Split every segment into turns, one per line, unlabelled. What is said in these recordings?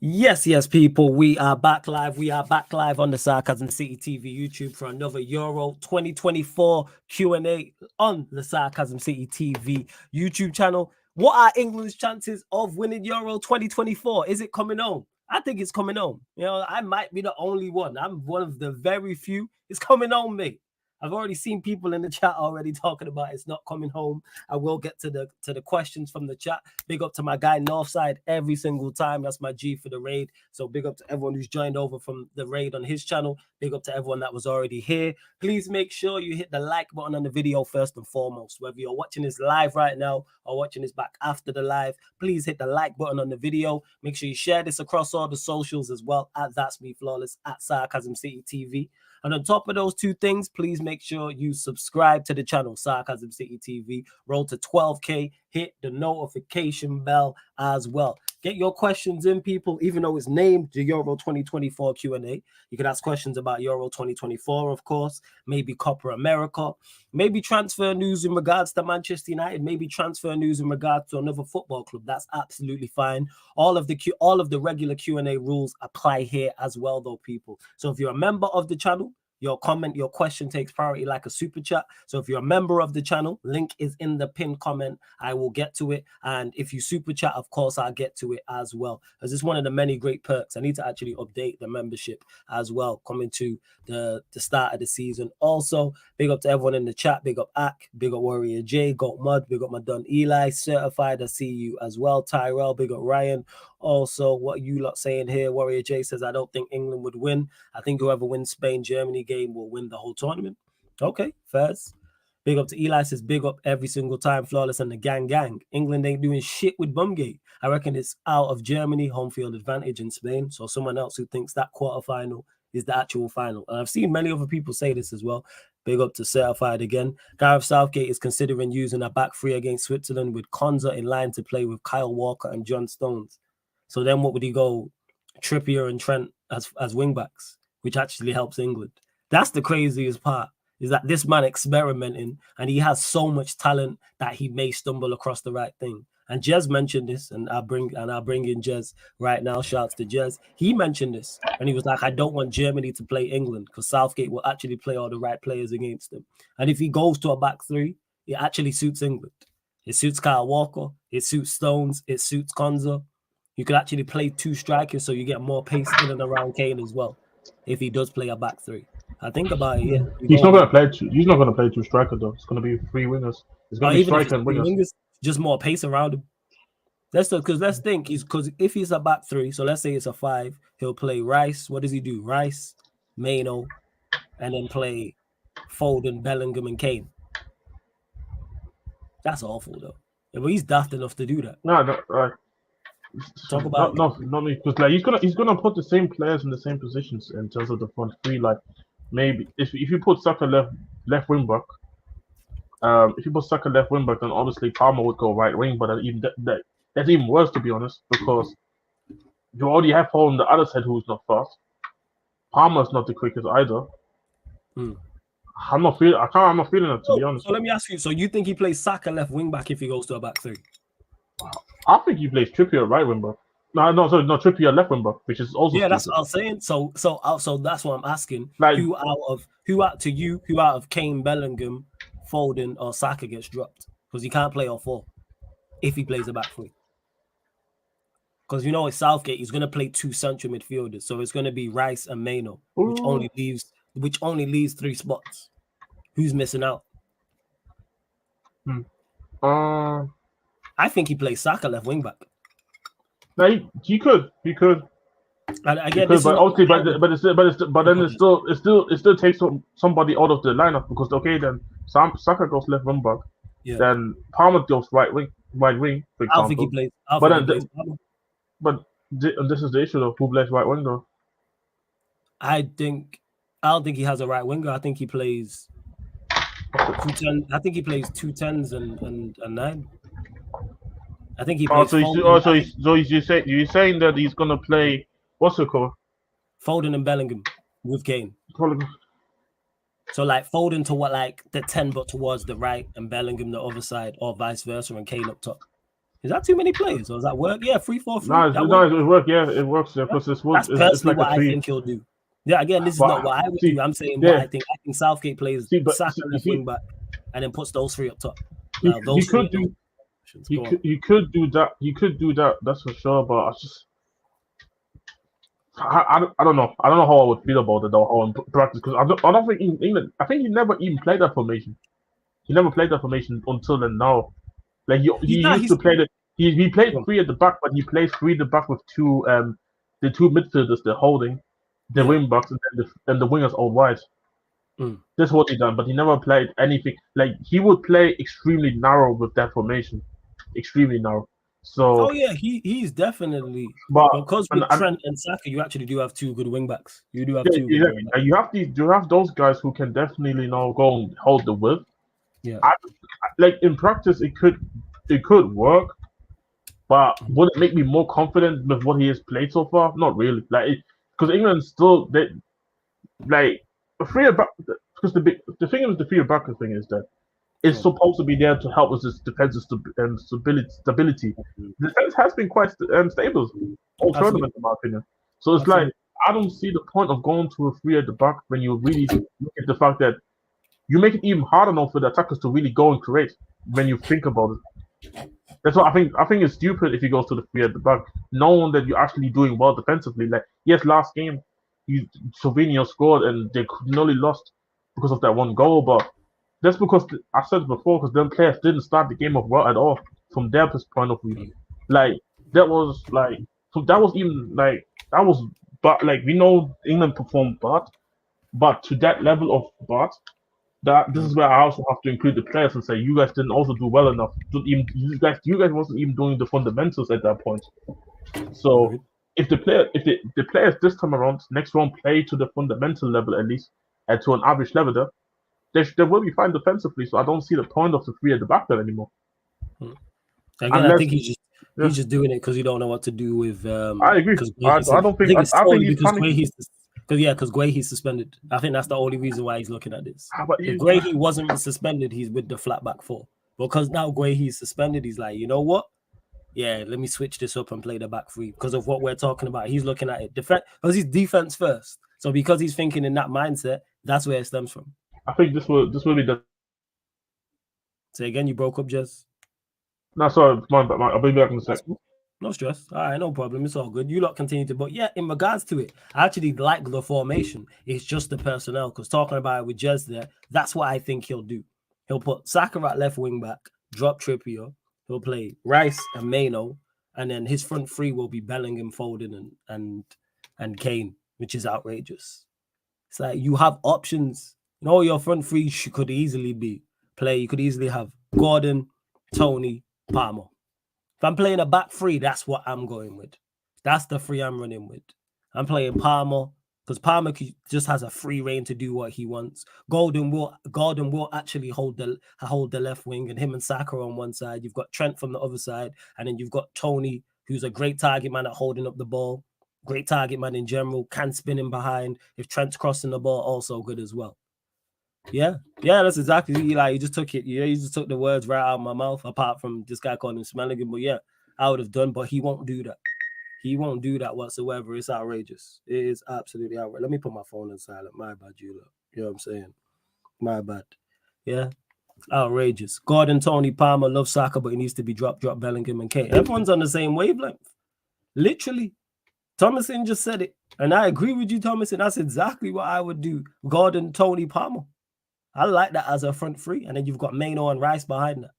Yes, people. We are back live. We are back live on the Sarcasm City TV YouTube for another Euro 2024 Q&A on the Sarcasm City TV YouTube channel. What are England's chances of winning Euro 2024? Is it coming home? I think it's coming home. You know, I might be the only one. I'm one of the very few. It's coming home, mate. I've already seen people in the chat already talking about it's not coming home. I will get to the questions from the chat. Big up to my guy Northside every single time. That's my G for the raid. So big up to everyone who's joined over from the raid on his channel. Big up to everyone that was already here. Please make sure you hit the like button on the video first and foremost. Whether you're watching this live right now or watching this back after the live, please hit the like button on the video. Make sure you share this across all the socials as well at That's Me Flawless, at Sarcasm City TV. And on top of those two things, please make sure you subscribe to the channel, Sarcasm City TV. Roll to 12K. Hit the notification bell as well. Get your questions in, people, even though it's named the Euro 2024 Q&A. You can ask questions about Euro 2024, of course, maybe Copa America, maybe transfer news in regards to Manchester United, maybe transfer news in regards to another football club. That's absolutely fine. All of the regular Q&A rules apply here as well, though, people. So if you're a member of the channel, your comment, your question takes priority like a super chat. So if you're a member of the channel, link is in the pinned comment. I will get to it. And if you super chat, of course, I'll get to it as well. As it's one of the many great perks. I need to actually update the membership as well, coming to the start of the season. Also, big up to everyone in the chat. Big up Ak, big up Warrior J, got Mud, big up my Don Eli, certified. I see you as well. Tyrell, big up Ryan. Also, what you lot saying here, Warrior J says, I don't think England would win. I think whoever wins Spain-Germany game will win the whole tournament. Okay, first. Big up to Eli says, big up every single time, Flawless and the gang. England ain't doing shit with Bumgate. I reckon it's out of Germany, home field advantage in Spain. So someone else who thinks that quarterfinal is the actual final. And I've seen many other people say this as well. Big up to Certified again. Gareth Southgate is considering using a back three against Switzerland with Konza in line to play with Kyle Walker and John Stones. So then what would he go? Trippier and Trent as wing backs, which actually helps England. That's the craziest part, is that this man experimenting and he has so much talent that he may stumble across the right thing. And Jez mentioned this, and I'll bring in Jez right now. Shouts to Jez. He mentioned this, and he was like, I don't want Germany to play England because Southgate will actually play all the right players against them. And if he goes to a back three, it actually suits England. It suits Kyle Walker. It suits Stones. It suits Konza. You could actually play two strikers, so you get more pace in and around Kane as well. If he does play a back three, I think about it. Yeah,
he's not going to play two. He's not going to play two strikers though. It's going to be three wingers. It's going to be striker and wingers.
Just more pace around him. Let's think because if he's a back three, so let's say it's a 5, he'll play Rice. What does he do? Rice, Maino, and then play Foden, Bellingham, and Kane. That's awful though. Yeah, but he's daft enough to do that.
No, right.
Talk about
not me, because like he's gonna put the same players in the same positions in terms of the front three. Like maybe if you put Saka left wing back, then obviously Palmer would go right wing. But that's even worse, to be honest, because you already have Paul on the other side who's not fast. Palmer's not the quickest either. I'm not feeling it, to be honest.
So let me ask you. So you think he plays Saka left wing back if he goes to a back three?
I think he plays Trippier right wing back. No, Trippier left wing back, which is also
that's what I was saying. So that's what I'm asking. Like, who out of Kane, Bellingham, Foden, or Saka gets dropped? Because he can't play all 4 if he plays a back three. Because you know with Southgate, he's going to play 2 central midfielders, so it's going to be Rice and Maino, which only leaves 3 spots. Who's missing out? I think he plays Saka left wing back.
No, he could.
And again,
but then it still takes somebody out of the lineup because then Saka goes left wing back. Yeah. Then Palmer goes right wing, for example.
I don't think he plays.
But this is the issue of who plays right winger.
I don't think he has a right winger. I think he plays 2-10. I think he plays 2 10s and 9. I think he plays.
You're saying that he's gonna play what's it called?
Foden and Bellingham with Kane. So like Foden to the 10, but towards the right, and Bellingham the other side, or vice versa, and Kane up top. Is that too many players, or does that work? Yeah, 3-4-3.
No,
That works.
it works. Yeah, it works. Yeah, because
That's
it's
personally
like a
what I
three.
think he'll do. Yeah, again, this is
But
not what I would
see,
do. I'm saying what
yeah,
I think. I think Southgate plays
but
Saka
you
left
see,
wing back and then puts those three up top. Now
you
those three
could
are those
do
options. Go on.
you could do that. You could do that. That's for sure. But I don't know. I don't know how I would feel about it though. How in practice, because I don't think in England. I think he never even played that formation. He never played that formation until then. Now, like he used to
He's
play the he played
go on.
three at the back, but he plays three at the back with two the two midfielders they're holding the
Yeah.
wing backs and then the wingers out wide.
Mm.
That's what he done, but he never played anything. Like he would play extremely narrow with that formation, extremely narrow. So,
Oh yeah, he's definitely
but
because with Trent and Saka, you actually do have two good wing backs. You do have
yeah,
two good
exactly.
wing backs.
And you have those guys who can definitely go and hold the width.
Yeah.
Like in practice, it could work, but would it make me more confident with what he has played so far? Not really. Like because England still like a free back because the thing with the free backer thing is that it's supposed to be there to help with this defensive stability.
Mm.
The defense has been quite stable all
Absolutely.
tournament, in my opinion. So it's like
Absolutely.
I don't see the point of going to a three at the back when you really look at the fact that you make it even harder now for the attackers to really go and create when you think about it. That's what I think. I think it's stupid if he goes to the three at the back, knowing that you're actually doing well defensively. Like yes, last game, Slovenia scored and they nearly lost because of that one goal, but that's because I said it before because them players didn't start the game off well at all from their point of view. Like that was like so that was even like that was but like we know England performed but to that level of that this is where I also have to include the players and say you guys didn't also do well enough. Even you guys wasn't even doing the fundamentals at that point. So
Agreed.
if the players this time around next round play to the fundamental level at least and to an average level there, they will be fine defensively. So I don't see the point of the three at the back there anymore.
Again, I
Unless
think
yeah,
he's just doing it because he don't know what to do with
I agree.
because
I don't think
it's
I think
solely
he's
because
panicking.
because Guehi's suspended. I think that's the only reason why he's looking at this.
But
If Guehi wasn't suspended, he's with the flat back four. Because now Guehi's suspended, he's like, you know what? Yeah, let me switch this up and play the back three because of what we're talking about. He's looking at it defense because he's defense first. So because he's thinking in that mindset, that's where it stems from.
I think this will be the.
Say again, you broke up, Jess.
No, sorry, I'll be back in a sec.
Cool. No stress. All right, no problem. It's all good. You lot continue to, but yeah, in regards to it, I actually like the formation. It's just the personnel because talking about it with Jez there, that's what I think he'll do. He'll put Saka at left wing back, drop Trippier. He'll play Rice and Maino, and then his front three will be Bellingham, Foden, and Kane, which is outrageous. It's like you have options. You know, your front three could easily be play. You could easily have Gordon, Tony, Palmer. If I'm playing a back three, that's what I'm going with. That's the three I'm running with. I'm playing Palmer because Palmer just has a free reign to do what he wants. Gordon will actually hold the left wing, and him and Saka on one side. You've got Trent from the other side, and then you've got Tony, who's a great target man at holding up the ball. Great target man in general, can spin him behind. If Trent's crossing the ball, also good as well. Yeah, that's exactly you just took it. Yeah, you just took the words right out of my mouth. Apart from this guy calling him smelling, but yeah, I would have done. But he won't do that. He won't do that whatsoever. It's outrageous. It is absolutely outrageous. Let me put my phone in silent. My bad, you lot. You know what I'm saying? My bad. Yeah, outrageous. Gordon, Tony, Palmer, love Saka, but he needs to be dropped. Drop Bellingham and Kane. Everyone's on the same wavelength. Literally. Thomason just said it, and I agree with you, Thomason. That's exactly what I would do. Gordon, Tony, Palmer. I like that as a front three, and then you've got Maino and Rice behind that.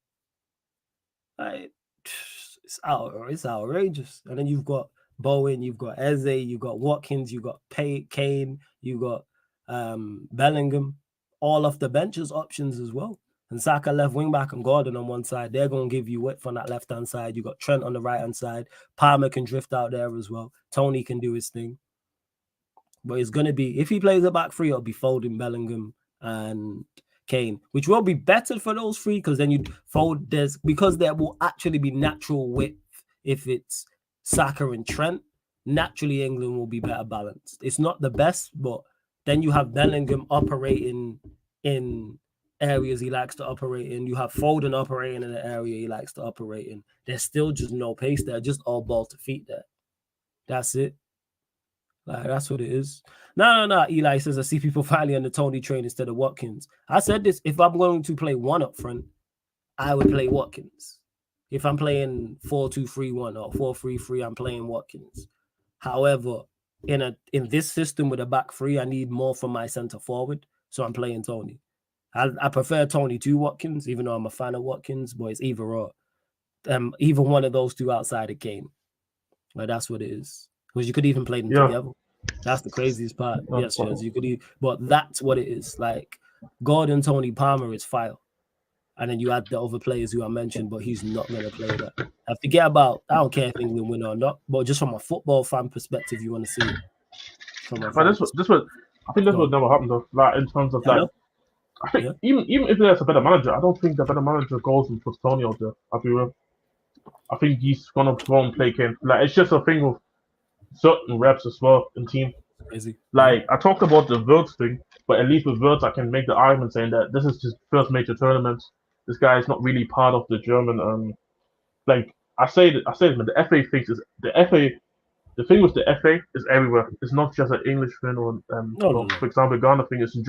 Like, it's outrageous. And then you've got Bowen, you've got Eze, you've got Watkins, you've got Kane, you've got Bellingham, all off the bench as options as well. And Saka left wing back and Gordon on one side. They're going to give you width on that left-hand side. You got Trent on the right-hand side. Palmer can drift out there as well. Tony can do his thing. But it's going to be, if he plays a back three, it'll be Foden, Bellingham, and Kane, which will be better for those three because then you'd fold because there will actually be natural width if it's Saka and Trent. Naturally, England will be better balanced. It's not the best, but then you have Bellingham operating in areas he likes to operate in. You have Foden operating in the area he likes to operate in. There's still just no pace there, just all ball to feet there. That's it. Like, that's what it is. No. Eli says, I see people finally on the Tony train instead of Watkins. I said this, if I'm going to play one up front, I would play Watkins. If I'm playing 4-2-3-1 or 4-3-3, I'm playing Watkins. However, in this system with a back three, I need more from my center forward, so I'm playing Tony. I prefer Tony to Watkins, even though I'm a fan of Watkins, but it's either or. Either one of those two outside the game. Like, that's what it is. Because you could even play them together. That's the craziest part. Yes, you could. But that's what it is. Like, Gordon, Tony, Palmer is fire. And then you add the other players who I mentioned, but he's not going to play that. I forget about, I don't care if England win or not, but just from a football fan perspective, you want to see it.
But I think this would never happen though. Like, in terms of like, I think even if there's a better manager, I don't think the better manager goes and puts Tony out there. I'll be real. I think he's gonna go and play Kane. Like, it's just a thing of certain reps as well in team.
Crazy.
Like, I talked about the Wirtz thing, but at least with Wirtz, I can make the argument saying that this is his first major tournament. This guy is not really part of the German. Like, I say that the FA thinks is the FA. The thing with the FA is everywhere. It's not just an English thing or for example, Ghana thing. It's in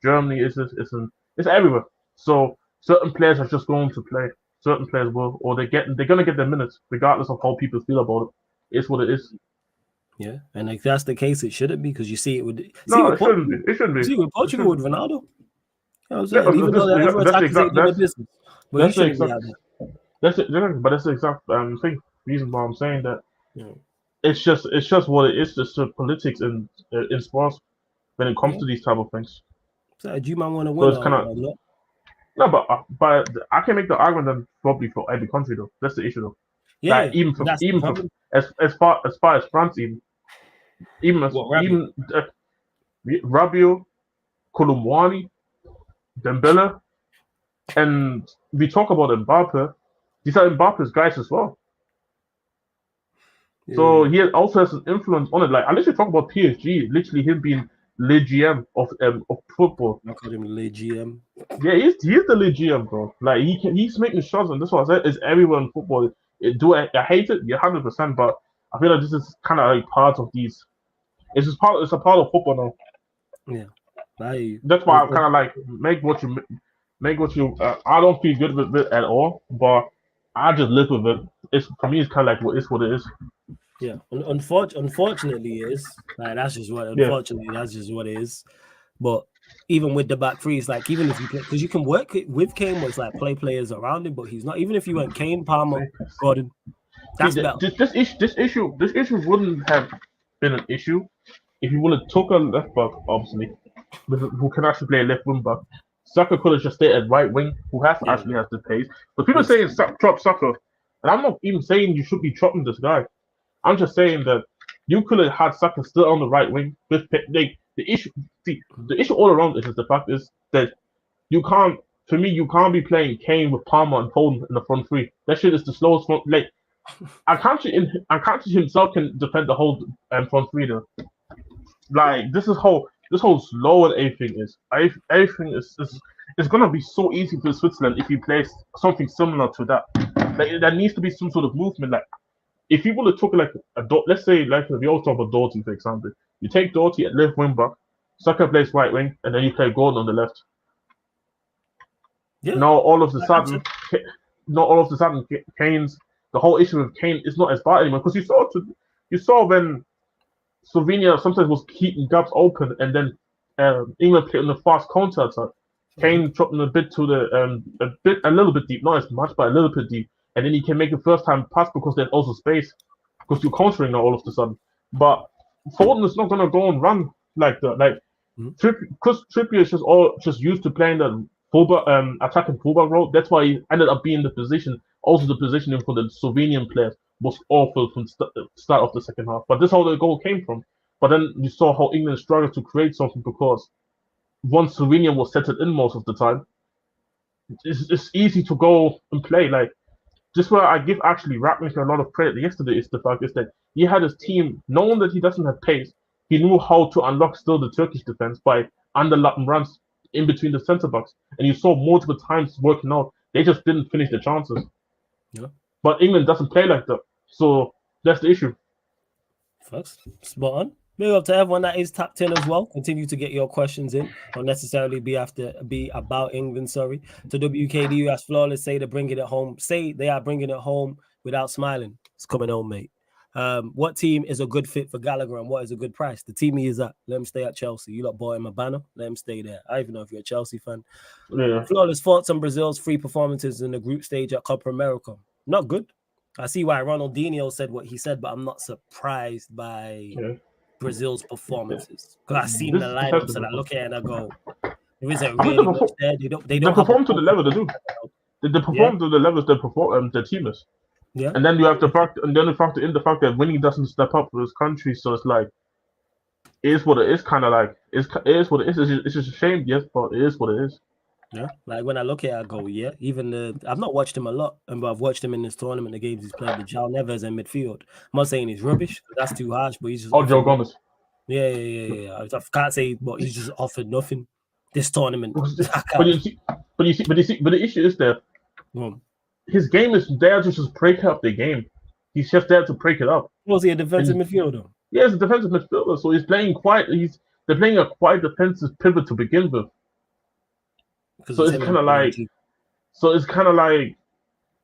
Germany. It's everywhere. So certain players are just going to play. Certain players will, or they're gonna get their minutes, regardless of how people feel about it. It's what it is.
Yeah, and if that's the case, it shouldn't be, because you see it with.
It shouldn't be. It shouldn't be.
See with Portugal with Ronaldo. You know what I'm saying? Even though everyone's accusating the business, but he shouldn't be out there.
That's the exact thing. Reason why I'm saying that. Yeah. It's just what it is. Just the politics in sports when it comes to these type of things.
So do you might want to win?
So no, but I can make the argument that probably for every country though. That's the issue though.
Yeah,
like, even for as far as France even Rabiot, Colomwani, Dembele, and we talk about Mbappe. These are Mbappe's guys as well. Yeah. So he also has an influence on it. Like, I literally talk about PSG, literally him being le GM of football.
I call him le GM.
Yeah, he's the le GM, bro. Like, he's making shots, and that's what I said. It's everyone in football. I hate it? Yeah, 100%. But I feel like this is kind of like part of these. It's a part of football now.
Yeah,
that's why I'm kind of like make what you. I don't feel good with it at all, but I just live with it. For me, it's kind of like what it is.
Yeah, unfortunately, it is. Like, that's just what. Unfortunately, that's just what it is. But even with the back three, it's like, even if you play, because you can work it with Kane, where it's like play players around him, but he's not. Even if you went Kane, Palmer, Gordon, that's better.
This issue wouldn't have been an issue if you would have took a left back, obviously, who can actually play a left wing back. Saka could have just stayed at right wing, who actually has the pace. But people are saying drop Saka, and I'm not even saying you should be dropping this guy. I'm just saying that you could have had Saka still on the right wing. The issue all around is the fact is that you can't be playing Kane with Palmer and Foden in the front three. That shit is the slowest front. Like, Akanji himself can defend the whole front three though. Like, this whole slow and everything is. Everything is gonna be so easy for Switzerland if you play something similar to that. Like, there needs to be some sort of movement. Like, if you would have took like let's say like we all talk about Doughty, for example, you take Doughty at left wing back, Saka plays right wing, and then you play Gordon on the left. Yeah. Now all of a sudden, Kane's the whole issue with Kane is not as bad anymore, because you saw when Slovenia sometimes was keeping gaps open, and then England played on the fast counter attack. Kane dropping a bit to a little bit deep, not as much, but a little bit deep, and then he can make a first time pass because there's also space, because you're countering now all of a sudden. But Foden is not gonna go and run like that. Like, because Trippier is just used to playing the fullback, attacking fullback role. That's why he ended up being in the position. Also, the positioning for the Slovenian players was awful from the start of the second half. But this is how the goal came from. But then you saw how England struggled to create something, because once Slovenia was settled in most of the time, it's easy to go and play. Like, just where I give actually Ratcliffe a lot of credit yesterday is the fact is that he had his team, knowing that he doesn't have pace, he knew how to unlock still the Turkish defense by underlapping runs. in between the centre backs, and you saw multiple times working out. They just didn't finish the chances.
Yeah.
But England doesn't play like that, so that's the issue.
First, spot on. Big up to everyone that is tapped in as well. Continue to get your questions in. Don't necessarily be about England. Sorry. To WKDU as flawless, say they're bringing it home. Say they are bringing it home without smiling. It's coming home, mate. What team is a good fit for Gallagher and what is a good price? The team he is at. Let him stay at Chelsea. You lot bought him a banner. Let him stay there. I don't even know if you're a Chelsea fan.
Yeah.
Flawless thoughts on Brazil's 3 performances in the group stage at Copa America. Not good. I see why Ronaldinho said what he said, but I'm not surprised by Brazil's performances because I've seen the lineups and I look at it and I go, there isn't really much there. They don't
perform to the level they do. They perform to the levels they perform. The team is.
Yeah.
And then you have to factor in the fact that winning doesn't step up for his country, so it's like it is what it is. Kind of like it is what it is. It's just a shame, yes, but it is what it is.
Yeah, like when I look at it, I go, yeah. Even I've not watched him a lot, but I've watched him in this tournament, the games he's played. The João Neves in midfield. I'm not saying he's rubbish. That's too harsh, but he's just.
Joe Gomez.
Yeah. I can't say, but he's just offered nothing this tournament.
But the issue is that his game is there to just break up the game. He's just there to break it up.
Was he a defensive midfielder?
Yeah, he's a defensive midfielder, so he's playing they're playing a quite defensive pivot to begin with. So it's kind of like,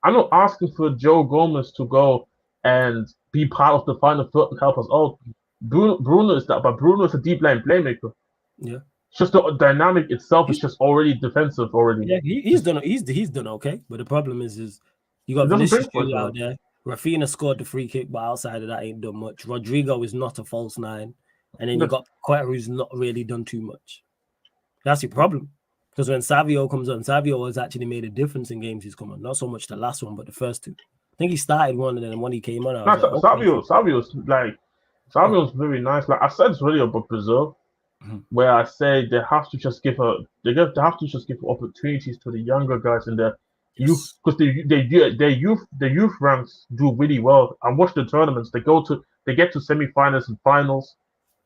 I'm not asking for Joe Gomez to go and be part of the final third and help us out. Bruno is that, but Bruno is a deep line playmaker.
Yeah,
it's just the dynamic itself is just already defensive already.
Yeah, he's done okay, but the problem is you got Vinicius out there. Rafinha scored the free kick, but outside of that, ain't done much. Rodrigo is not a false 9, and then you got Quetta, who's not really done too much. That's your problem. Because when Savio comes on, Savio has actually made a difference in games he's come on. Not so much the last one, but the first 2. I think he started one, and then when he came on,
Savio's very nice. Like I said, it's really about Brazil, where I say they have to just give opportunities to the younger guys in their youth, because their youth ranks do really well. And watch the tournaments; they get to semi-finals and finals.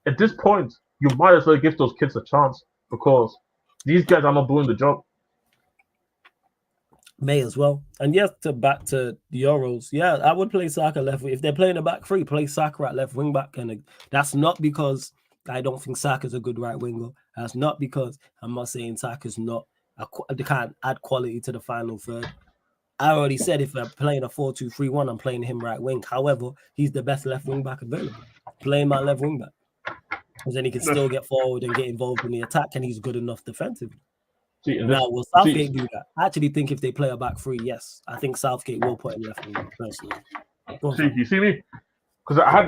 At this point, you might as well give those kids a chance because these guys are not doing the job.
May as well. And yes, back to the Euros. Yeah, I would play Saka left. If they're playing a back 3, play Saka at left wing back. And that's not because I don't think Saka's a good right winger. That's not because I'm not saying Saka's not. They can't add quality to the final third. I already said if I'm playing a 4-2-3-1, I'm playing him right wing. However, he's the best left wing back available. Playing my left wing back. Because then he can still get forward and get involved in the attack, and he's good enough defensively. Now, will Southgate do that? I actually think if they play a back 3, yes. I think Southgate will put him left wing personally.
You see me? Because I had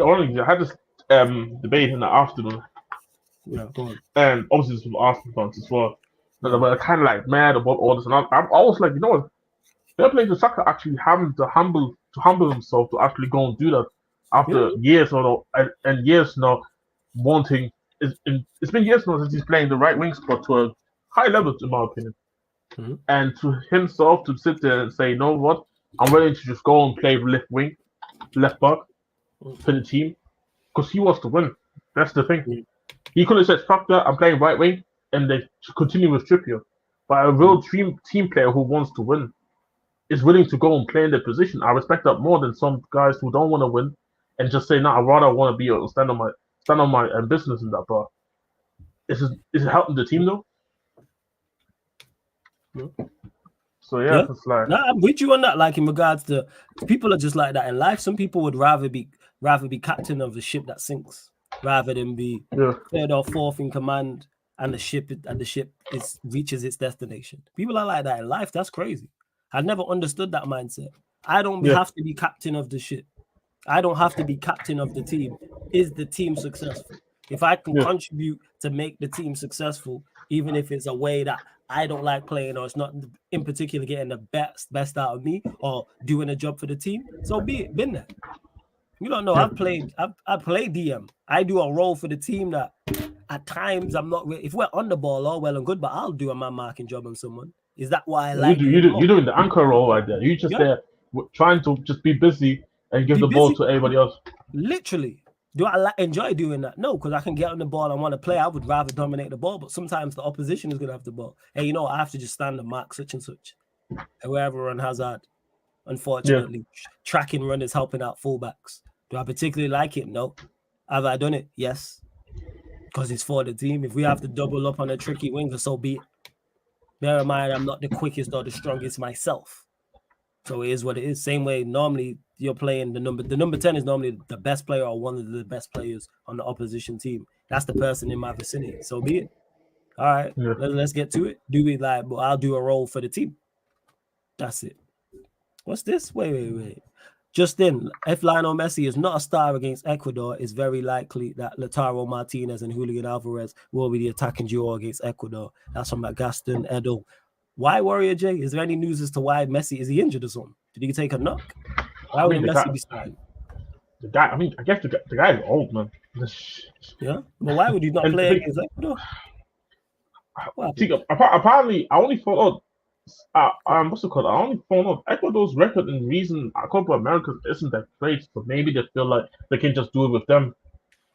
this debate in the afternoon.
Yeah, go on.
And obviously this was Arsenal fans as well. But they were kind of like mad about all this. And I was like, you know what? They're playing the Saka actually having to humble himself to actually go and do that after years and years now. Wanting it's been years now since he's playing the right wing spot to a high level, in my opinion. And to himself to sit there and say, you know what, I'm ready to just go and play left back for the team because he wants to win. That's the thing. He could have said, "Fuck that, I'm playing right wing," and they continue with Trippier. But a real team player who wants to win is willing to go and play in their position. I respect that more than some guys who don't want to win and just say, "No, I rather want to be stand on my business in that." But is it helping the team though? So it's like
I'm with you on that. Like in regards to people are just like that in life. Some people would rather be captain of the ship that sinks rather than be third or fourth in command and the ship reaches its destination. People are like that in life. That's crazy. I never understood that mindset. I don't have to be captain of the ship. I don't have to be captain of the team. Is the team successful? If I can contribute to make the team successful, even if it's a way that I don't like playing or it's not in particular getting the best out of me or doing a job for the team, so be it. Been there. You don't know. I play DM. I do a role for the team that at times I'm not really, if we're on the ball, all well and good, but I'll do a man marking job on someone. Is that why I like
you're doing the anchor role right there. You just there trying to just be busy and give the ball to everybody else.
Literally. Do I enjoy doing that? No, because I can get on the ball and want to play. I would rather dominate the ball, but sometimes the opposition is going to have the ball. Hey, you know, I have to just stand and mark such and such. Whoever run Hazard, unfortunately, tracking run is helping out fullbacks. Do I particularly like it? No. Have I done it? Yes. Because it's for the team. If we have to double up on a tricky winger, so be it. Bear in mind, I'm not the quickest or the strongest myself. So it is what it is. Same way, normally you're playing the number 10 is normally the best player or one of the best players on the opposition team. That's the person in my vicinity. So be it. All right, let's get to it. Do it like, but I'll do a role for the team. That's it. What's this? Wait. Just in, if Lionel Messi is not a star against Ecuador, it's very likely that Lautaro Martinez and Julian Alvarez will be the attacking duo against Ecuador. That's from Gaston Edo. Why Warrior J? Is there any news as to why Messi is he injured or something? Did he take a knock? Why would Messi be starting?
The guy, I guess the guy is old, man.
Yeah, but why would he not play against Ecuador?
See, apparently, I only found out. What's it called? I only found out Ecuador's record in recent Copa America isn't that great, so maybe they feel like they can just do it with them.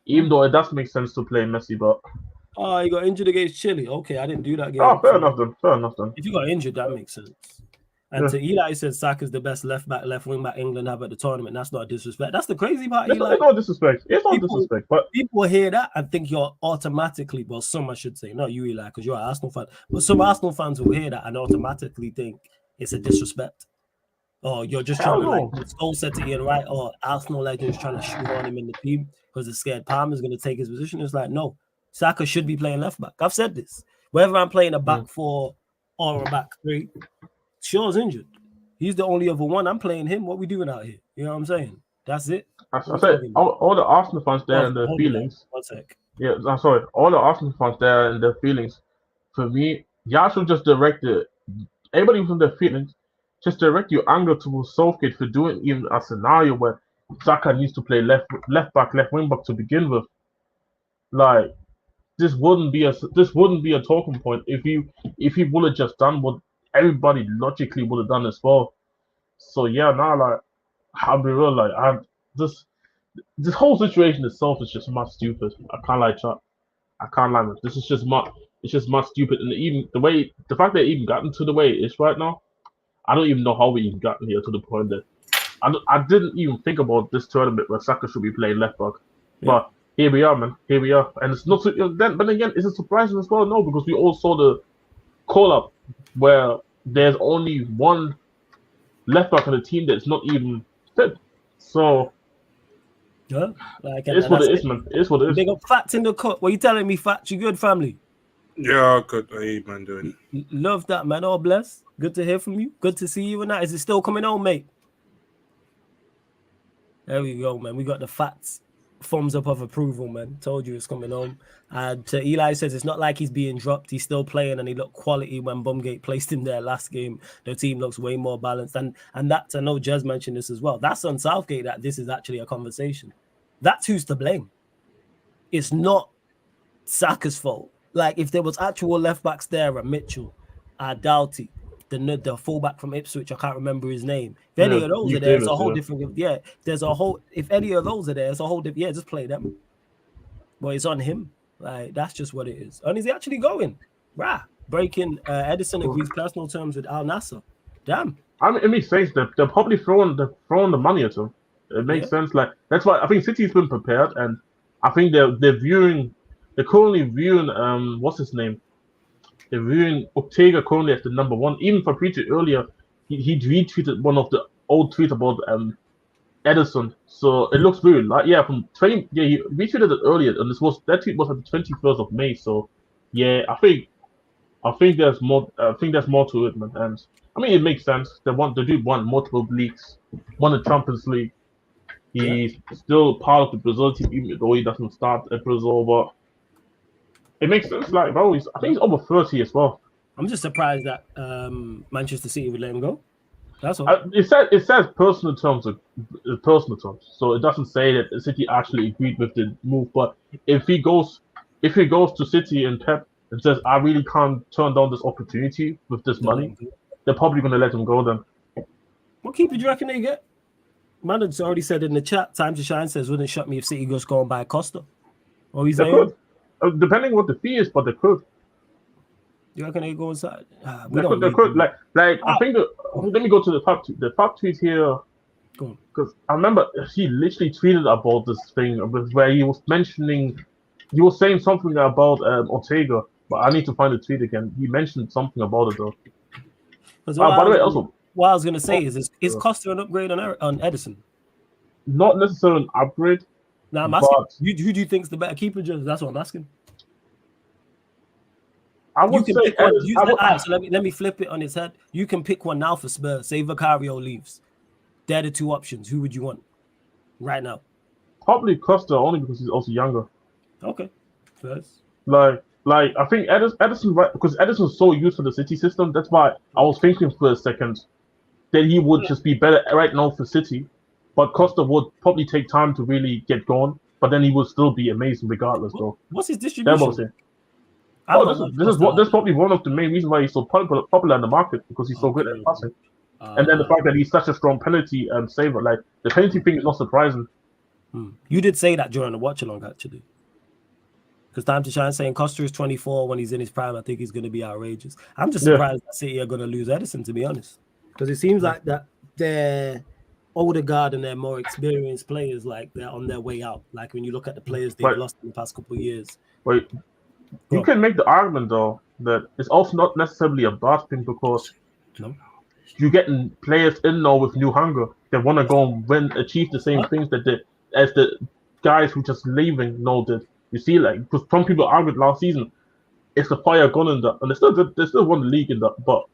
Even though it does make sense to play Messi, but
he got injured against Chile. Okay, I didn't do that game.
Oh, fair enough then.
If you got injured, that makes sense. And to Eli says Saka's the best left wing back England have at the tournament. That's not disrespect. That's the crazy part, Eli.
It's not disrespect. It's not disrespect. But
people hear that and think you're automatically, well, some I should say, not you, Eli, because you're an Arsenal fan. But some Arsenal fans will hear that and automatically think it's a disrespect. Or you're just trying to like soul set to Ian Wright, or Arsenal legends trying to shoehorn him in the team because they're scared Palmer's going to take his position. It's like, no, Saka should be playing left back. I've said this. Whether I'm playing a back four or a back three, Shaw's injured. He's the only other one. I'm playing him. What we doing out here? You know what I'm saying? That's it.
I said all the Arsenal fans there and their feelings.
One sec.
Yeah, I'm sorry. All the Arsenal fans there and their feelings. For me, y'all should just direct anybody from their feelings. Just direct your anger towards Southgate for doing even a scenario where Saka needs to play left back, left wing back to begin with. Like this wouldn't be a talking point if he would have just done what everybody logically would have done as well. So yeah, now like I'll be real, like this whole situation itself is just mad stupid. I can't lie, chat. I can't lie, man. This is just mad. It's just mad stupid, and even the fact that it even gotten to the way it is right now, I don't even know how we even gotten here to the point that I didn't even think about this tournament where Saka should be playing left back, but here we are, man. Here we are, and it's not. But again, is it surprising as well? No, because we all saw the call up where there's only one left back on the team that's not even fit. So
yeah, like,
it's what it is, man. It's what it is.
They got Fats in the cut. What are you telling me, Fats? You good, family?
Yeah, good. How you, man, doing?
Love that, man. All blessed. Good to hear from you. Good to see you and that. Is it still coming on, mate? There we go, man. We got the Fats thumbs up of approval, man. Told you it's coming home. And Eli says it's not like he's being dropped. He's still playing and he looked quality when Bumgate placed him there last game. The team looks way more balanced. And that's, I know Jez mentioned this as well. That's on Southgate that this is actually a conversation. That's who's to blame. It's not Saka's fault. Like if there was actual left backs there at Mitchell, Doughty, the fullback from Ipswich, I can't remember his name. If any of those are there, it's a whole different. Yeah, there's a whole. If any of those are there, it's a whole different. Yeah, just play them. But it's on him. Like that's just what it is. And is he actually going? Rah, breaking. Edison agrees personal terms with Al Nassr. Damn.
I mean, it makes sense. They're probably throwing the money at him. It makes sense. Like that's why I think City's been prepared, and I think they're currently viewing what's his name. They're viewing Ortega currently as the number one. Even Fabrizio earlier, he retweeted one of the old tweets about Edison. So it looks weird. Like from 20. Yeah, he retweeted it earlier, and that tweet was on the 21st of May. So yeah, I think there's more. I think there's more to it, man. And I mean, it makes sense. The dude won multiple leagues, won the Champions League. He's still part of the Brazil team, even though he doesn't start at Brazil, but. It makes sense, like bro. I think he's over 30 as well.
I'm just surprised that Manchester City would let him go. That's all.
It says personal terms, so it doesn't say that the City actually agreed with the move. But if he goes to City and Pep and says, "I really can't turn down this opportunity with this money," they're probably going to let him go. Then
what keeper do you reckon they get? Man has already said in the chat, Time to Shine says, wouldn't shock me if City goes go and buy Costa. What are you
They
saying?
could, depending what the fee is, but they could.
You reckon they go inside?
They could. Like I think. Let me go to the top. The top tweet here. Because I remember he literally tweeted about this thing where he was mentioning, he was saying something about Ortega, but I need to find the tweet again. He mentioned something about it though. By the way, also,
what I was gonna say is Costa an upgrade on Edison?
Not necessarily an upgrade.
Now I'm asking, who do you think's the better keeper? Just that's what I'm asking.
I would say
pick one. So let me flip it on its head. You can pick one now for Spurs. Say Vicario leaves. They're the two options. Who would you want right now?
Probably Costa, only because he's also younger.
Okay. First.
Like I think Edison, right? Because Edison's so used to the City system. That's why I was thinking for a second that he would just be better right now for City. But Costa would probably take time to really get going. But then he would still be amazing regardless, though.
What's his distribution?
This is probably one of the main reasons why he's so popular in the market, because he's so good at passing. And then the fact that he's such a strong penalty saver, like the penalty thing is not surprising.
You did say that during the watch along, actually. Because Time to Shine saying Costa is 24 when he's in his prime. I think he's going to be outrageous. I'm just surprised that City are going to lose Edison, to be honest, because it seems like that they're older guard and they're more experienced players. Like they're on their way out. Like when you look at the players they've lost in the past couple of years.
Wait, you can make the argument though that it's also not necessarily a bad thing, because you're getting players in now with new hunger. They want to go and achieve the same things as the guys who just leaving now did. You see, like, because some people argued last season, it's the fire gun in that, and they still won the league in that. But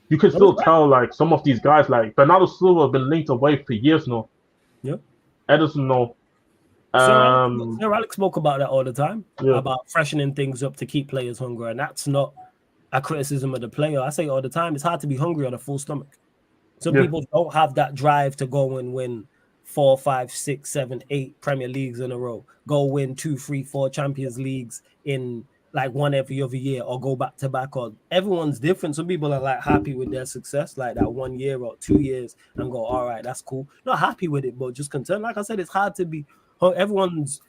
you can still tell, like, some of these guys, like Bernardo Silva, have been linked away for years now.
Yeah,
Edison, no.
Sir Alex spoke about that all the time, about freshening things up to keep players hungry, and that's not a criticism of the player. I say all the time, it's hard to be hungry on a full stomach. Some people don't have that drive to go and win 4, 5, 6, 7, 8 Premier Leagues in a row. Go win 2, 3, 4 Champions Leagues in like one every other year, or go back to back. Or everyone's different. Some people are like happy with their success, like that 1 year or 2 years, and go, all right, that's cool. Not happy with it, but just concerned. Like I said, it's hard to be. Everyone's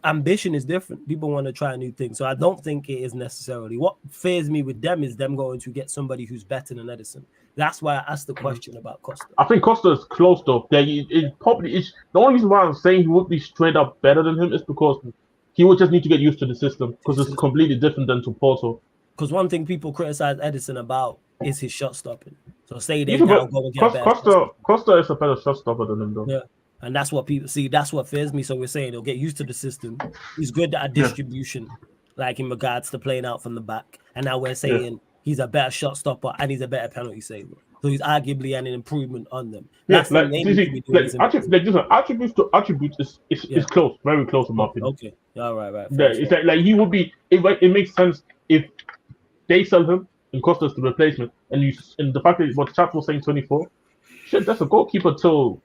ambition is different. People want to try new things. So I don't think it is necessarily. What fears me with them is them going to get somebody who's better than Edison. That's why I asked the question about Costa.
I think Costa is close though. It probably is. The only reason why I'm saying he would be straight up better than him is because he would just need to get used to the system, because it's completely different than to Porto.
Because one thing people criticize Edison about is his shot stopping. So say they now go and get
Costa is a better shot stopper than him though.
Yeah. And that's what people see. That's what fears me. So we're saying they'll get used to the system. He's good at distribution, like in regards to playing out from the back. And now we're saying he's a better shot stopper and he's a better penalty saver. So he's arguably an improvement on them. That's attributes to attributes is close, very close in my opinion. Okay, all right.
It's like he would be. It makes sense if they sell him and Costa's the replacement, and the fact that what Chap was saying 24, shit, that's a goalkeeper till.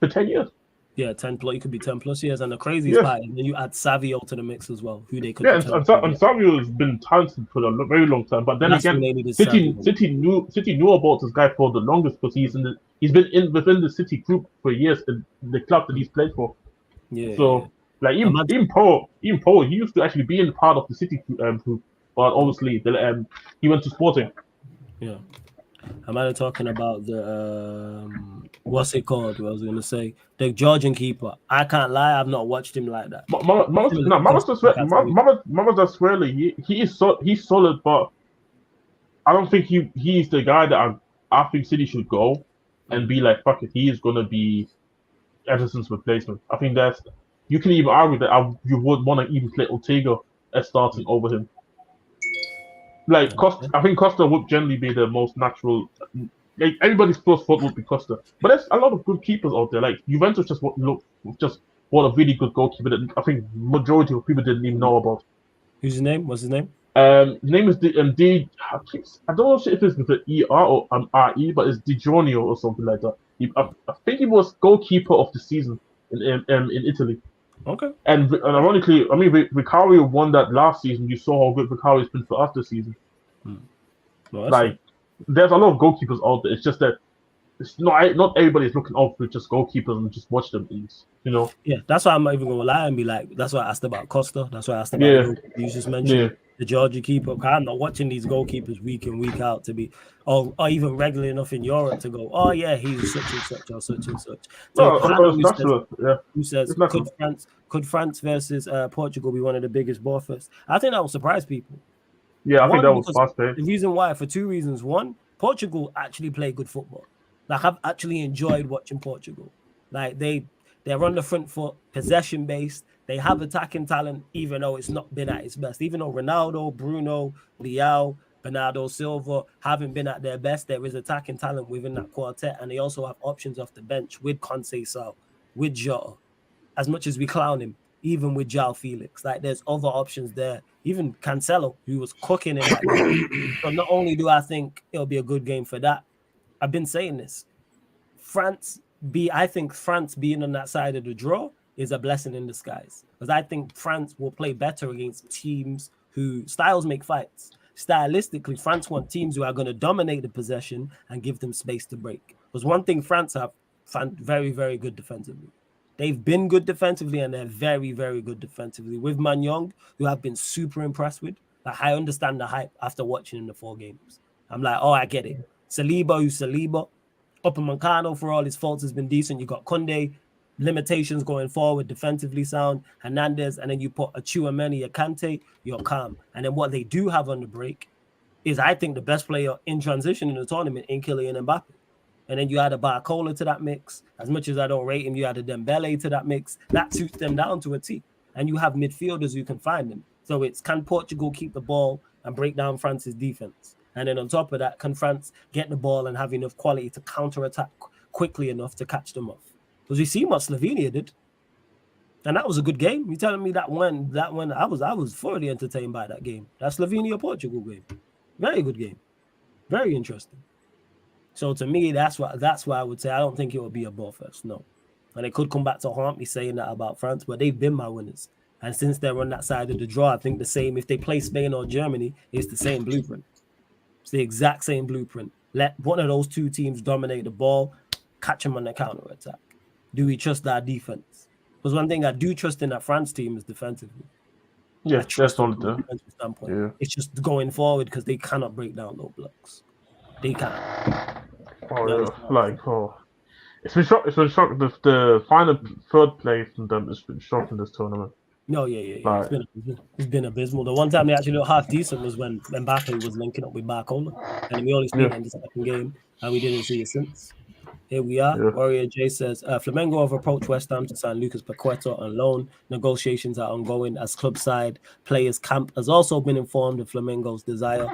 For 10 years.
Yeah, 10 plus. You could be 10 plus years, and the craziest part, and then you add Savio to the mix as well, who they could.
Yeah, and Savio has been talented for a very long time. But then again, City knew about this guy for the longest, because he's been within the City group for years in the club that he's played for. Yeah. So like even Paul, he used to actually be in part of the City group, but obviously he went to Sporting.
Yeah. I'm only talking about the what's it called? What I was gonna say, the Georgian keeper. I can't lie, I've not watched him like that.
Mama Dasweli, he's solid, but I don't think he's the guy that I think City should go and be like, fuck it, he is gonna be Edison's replacement. I think you can even argue that you would want to even play Ortega as starting over him. Like Costa, I think Costa would generally be the most natural. Like everybody's first thought would be Costa, but there's a lot of good keepers out there. Like Juventus just what a really good goalkeeper that I think majority of people didn't even know about.
Who's his name? What's his name?
His name is D. I don't know if it's with an ER or an RE, but it's Di Giorgio or something like that. I think he was goalkeeper of the season in Italy.
Okay.
And ironically, I mean, Vicario won that last season. You saw how good Vicario's been for us this season. Well, like, there's a lot of goalkeepers out there. It's just that it's not everybody's looking out for just goalkeepers and just watch them eat. You know.
Yeah, that's why I'm not even gonna lie and be like, that's why I asked about Costa. That's why I asked about
Yeah.
the goalkeeper you just mentioned,
Yeah.
the Georgia keeper. I'm not watching these goalkeepers week in, week out to be, or even regular enough in Europe to go, oh yeah, he's such and such or such and such. So
No,
Hannah,
it's natural. Yeah.
who says
It's natural.
could France versus Portugal be one of the biggest ball fests? I think that will surprise people.
Yeah, I think
One,
that was
because
fast paced.
the reason why, for two reasons. One, Portugal actually play good football. Like, I've actually enjoyed watching Portugal. Like, they're on the front foot, possession based. They have attacking talent, even though it's not been at its best. Even though Ronaldo, Bruno, Leao, Bernardo Silva haven't been at their best, there is attacking talent within that quartet, and they also have options off the bench with Conceição, with Jota. As much as we clown him, even with João Felix, like there's other options there. Even Cancelo, who was cooking in that game. So not only do I think it'll be a good game for that, I've been saying this. I think France being on that side of the draw is a blessing in disguise, because I think France will play better against teams who styles make fights. Stylistically, France want teams who are going to dominate the possession and give them space to break. Because one thing France have found very, very good defensively. They've been good defensively, and they're very, very good defensively. With Magnong, who I've been super impressed with. Like, I understand the hype after watching in the 4 games. I'm like, oh, I get it. Saliba, who's Saliba. Upamecano, for all his faults, has been decent. You got Kunde, limitations going forward, defensively sound. Hernandez, and then you put a Tchouameni, a Kante, you're calm. And then what they do have on the break is, I think, the best player in transition in the tournament in Kylian Mbappe. And then you add a Barcola to that mix. As much as I don't rate him, you add a Dembele to that mix. That suits them down to a T. And you have midfielders who can find them. So it's, can Portugal keep the ball and break down France's defense? And then on top of that, can France get the ball and have enough quality to counter-attack quickly enough to catch them off? Because we see what Slovenia did. And that was a good game. You're telling me that one I was thoroughly entertained by that game. That Slovenia-Portugal game. Very good game. Very interesting. So to me, that's why I would say I don't think it would be a ball fest. No. And it could come back to haunt me saying that about France, but they've been my winners. And since they're on that side of the draw, I think the same, if they play Spain or Germany, it's the same blueprint. It's the exact same blueprint. Let one of those two teams dominate the ball, catch them on the counter attack. Do we trust our defense? Because one thing I do trust in that France team is defensively.
Yeah, that's on the
defensive standpoint.
Yeah.
It's just going forward because they cannot break down low blocks. They can't.
It's been shocking. The final third place in them has been shocking this tournament.
No, yeah. It's been abysmal. The one time they actually looked half decent was when Mbappe was linking up with Barcola, and we only seen it in the second game, and we didn't see it since. Here we are. Yeah. Warrior J says, Flamengo have approached West Ham to sign Lucas Paqueta on loan. Negotiations are ongoing as club side players camp has also been informed of Flamengo's desire.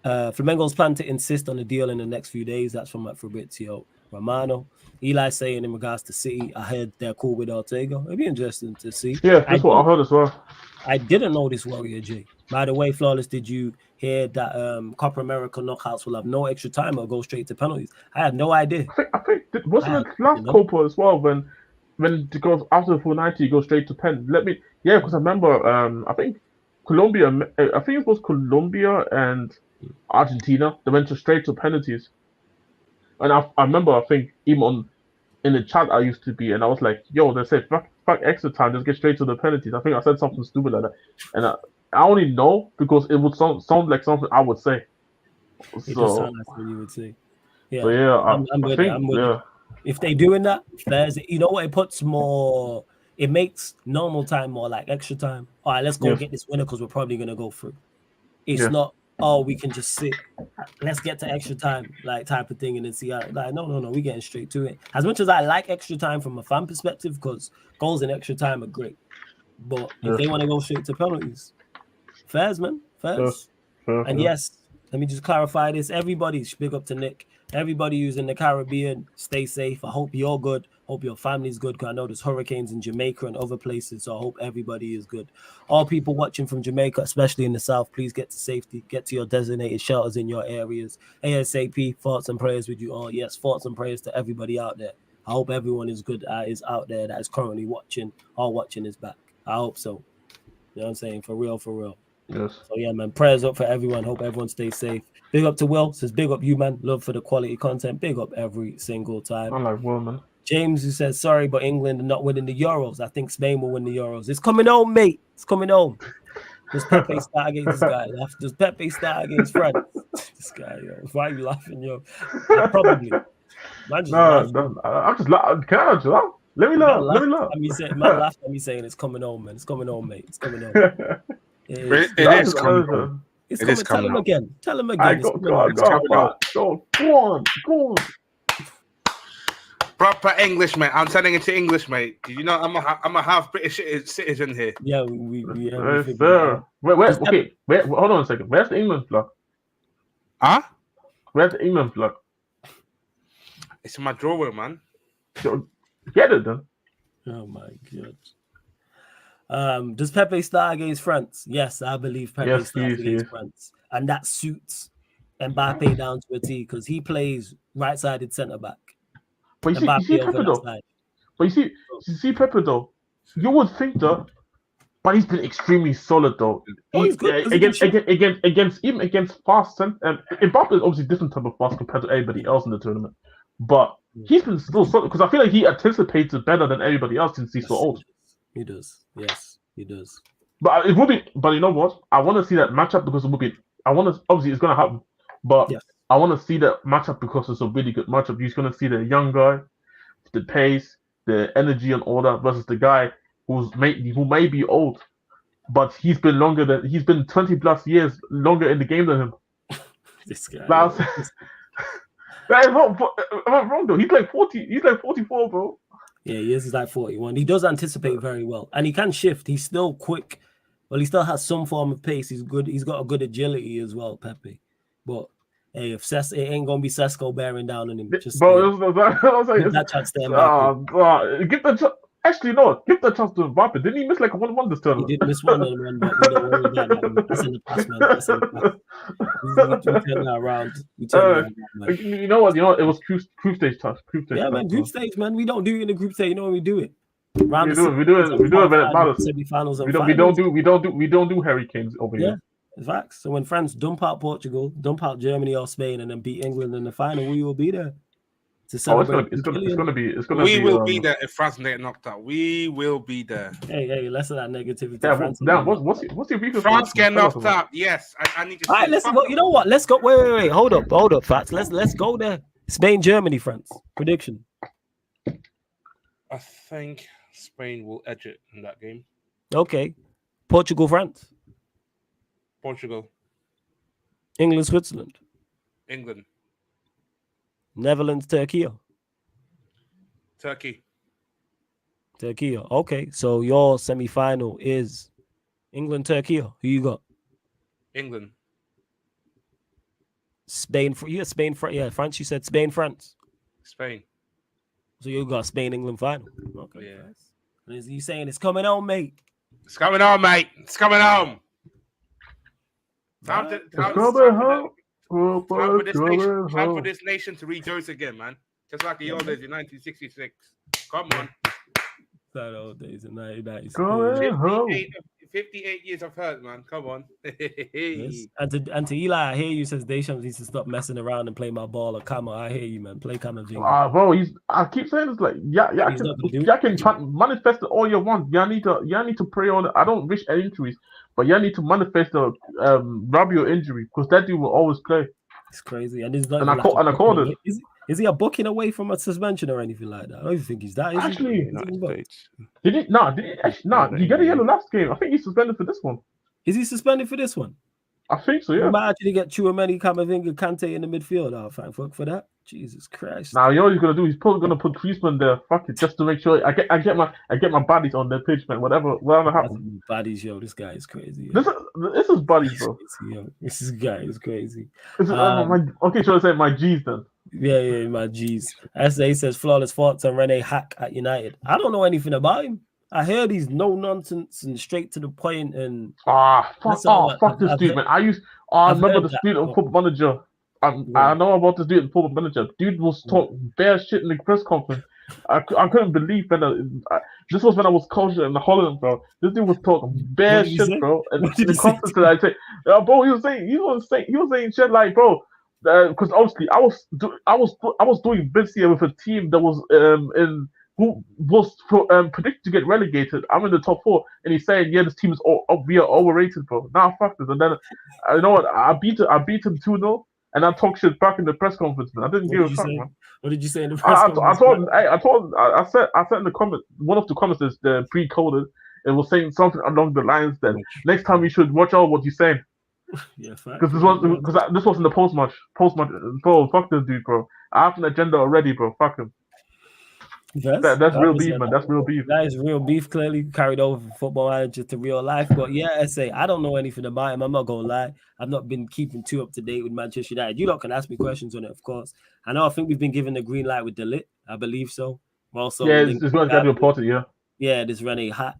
Flamengo's plan to insist on the deal in the next few days. That's from Fabrizio Romano. Eli saying in regards to City, I heard they're cool with Ortega. It'd be interesting to see.
Yeah, that's what I heard as well.
I didn't know this, Warrior J. By the way, Flawless, did you hear that Copa America knockouts will have no extra time or go straight to penalties? I had no idea.
I think wasn't it last Copa as well when it goes after the full 90, it goes straight to pen. Because I remember I think Colombia, I think it was Colombia and Argentina, they went straight to penalties. And I remember, I think even in the chat I used to be, and I was like, yo, they said fuck extra time, just get straight to the penalties. I think I said something stupid like that. And I only know because it would sound like something I would say.
It does sound like something you would say. Yeah,
so yeah,
I'm with it. If they're doing that, you know what, it makes normal time more like extra time. All right, let's go get this winner because we're probably going to go through. It's not, we can just sit. Let's get to extra time, like type of thing, and then see how. Like, no, we're getting straight to it. As much as I like extra time from a fan perspective, because goals in extra time are great, but if they want to go straight to penalties, fairs, man, fairs. And yes, let me just clarify this. Everybody, big up to Nick. Everybody who's in the Caribbean, stay safe. I hope you're good. Hope your family's good, because I know there's hurricanes in Jamaica and other places, so I hope everybody is good. All people watching from Jamaica, especially in the south, please get to safety. Get to your designated shelters in your areas. ASAP, thoughts and prayers with you all. Yes, thoughts and prayers to everybody out there. I hope everyone is good, is out there that is currently watching. All watching is back. I hope so. You know what I'm saying? For real, for real.
Yes.
So yeah, man, prayers up for everyone. Hope everyone stays safe. Big up to Will. Says big up you, man. Love for the quality content. Big up every single time.
I'm like, well, man.
James, who says sorry, but England are not winning the Euros. I think Spain will win the Euros. It's coming home, mate. It's coming home. Does Pepe start against this guy? Does Pepe start against France? This guy, yo. Why are you laughing, yo? Probably. Man, just
I'm just laughing. Can I just laugh? Let me laugh. Let me laugh.
Man laughed at me saying it's coming home, man. It's coming home, mate. It's coming home.
It is coming home.
It's
It
coming.
is
Tell
coming
him
home.
again. Tell him again.
Go on.
Proper English, mate. I'm turning into English, mate. Did you know I'm a half British citizen here?
Yeah, we
Yes, sir. Where, hold on a second. Where's the England flag?
Huh?
Where's the England flag?
It's in my drawer, man.
Get it then.
Oh my god. Does Pepe start against France? Yes, I believe Pepe starts against France, and that suits Mbappe down to a T because he plays right-sided centre back.
But you see Pepe though. But you see Pepe though. You would think that, but he's been extremely solid though.
He's good
against fast and Mbappe is obviously different type of fast compared to everybody else in the tournament. But he's been still solid because I feel like he anticipates it better than everybody else since he's so old.
He does. Yes, he does.
But it will be. But you know what? I want to see that matchup because it will be. Obviously it's going to happen. But I want to see that matchup because it's a really good matchup. You're going to see the young guy, the pace, the energy, and all that versus the guy who may be old, but he's been 20 plus years longer in the game than him.
This guy.
That is not. I'm wrong though. He's like 40. He's like 44, bro.
Yeah, he is. He's like 41. He does anticipate very well, and he can shift. He's still quick. Well, he still has some form of pace. He's good. He's got a good agility as well, Pepe. But hey, if it ain't gonna be Sesko bearing down on him, just
bro, that
chance to Mbappe.
Give the chance. Actually, no, give the chance to Mbappe. Didn't he miss like 1-1 this tournament?
He did miss 1-1, but we don't worry about that. That's in the past, man. That's in the past. We turn that around. Man.
You know what? It was group stage touch.
Yeah, man. Group stage, man. We don't do it in the group stage. You know when we do it.
We do it when it matters.
Semi-finals and
we don't do hurricanes over here.
Facts. So when France dump out Portugal, dump out Germany or Spain, and then beat England in the final, we will be there.
It's gonna be.
We will be there if France get knocked out. We will be there.
Hey, less of that negativity.
What's your beef?
France get knocked out. Yes, I need to.
All right, let's go. You know what? Let's go. Wait. Hold up, Fats. Let's go there. Spain, Germany, France. Prediction.
I think Spain will edge it in that game.
Okay. Portugal, France.
Portugal.
England, Switzerland.
England.
Netherlands, Turkey.
Turkey.
Okay, so your semi-final is England, Turkey. Who you got?
England.
Spain. Spain. Yeah, France. You said Spain, France.
Spain.
So you got Spain, England final. Okay.
Yeah.
And is you saying it's coming on, mate?
It's coming on, mate. It's coming home. Time for this nation to rejoice again, man. Just like the old days in 1966. Come on.
That old days in 1990s.
58 years of hurt, man. Come on.
Yes. And to Eli, I hear you says Deschamps needs to stop messing around and play my ball or Kama. I hear you, man. Play Kama Vinga.
Bro, I keep saying it's like y'all can manifest it all you want. Y'all need to pray on it. I don't wish any injuries, but y'all need to manifest the Rabiot injury because that dude will always play.
It's crazy, and he's not.
And I called it.
Is he a booking away from a suspension or anything like that? I don't even think he's that.
Actually, did he? No, he got a yellow last game. I think he's suspended for this one.
Is he suspended for this one?
I think so, yeah.
We might actually get Chouameni, Camavinga, Kante in the midfield. I'll thank fuck for that. Jesus Christ.
Now you know what he's gonna do? He's probably gonna put Griezmann there. Fuck it, just to make sure I get my bodies on their pitch, man. Whatever happens.
Bodies, yo. This guy is crazy.
Yo. This is bodies, bro.
This guy is crazy.
Okay, should I say my G's then?
Yeah, my G's. SA says flawless thoughts on Rene Hack at United. I don't know anything about him. I heard he's no nonsense and straight to the point. And
fuck this dude, man. I remember this dude on Football Manager. I know about this dude in Football Manager. Dude was talk bare shit in the press conference, I couldn't believe that. This was when I was coaching in Holland, bro. This dude was talking
What
bare
did you
shit,
say?
bro. And
What did
the
you say?
conference that I say, bro, he was saying shit like, bro, because obviously I was doing bits here with a team that was in who was predicted to get relegated. I'm in the top four, and he's saying, yeah, this team is we are overrated, bro. Nah, fuck this. And then you know what? I beat him 2-0, and I talk shit back in the press conference, man. I didn't
What
give
did
a
you
fuck,
say?
man.
What did you say in the press conference?
I said in the comment, one of the comments is pre-coded. It was saying something along the lines that next time you should watch out what you're saying,
Yeah,
because
facts. Yeah.
this was in the post-match, bro. Fuck this dude, bro. I have an agenda already, bro. Fuck him.
Yes,
That's real beef,
100%.
man. That's real beef.
That is real beef, clearly carried over from Football Manager to real life. But yeah, I don't know anything about him. I'm not gonna lie. I've not been keeping too up to date with Manchester United. You lot can ask me questions on it, of course. I think we've been given the green light with the lit. I believe so. We're also
Yeah,
linked
it's
with
going to get
Gavi.
reported. Yeah.
Yeah, this Rene Hack.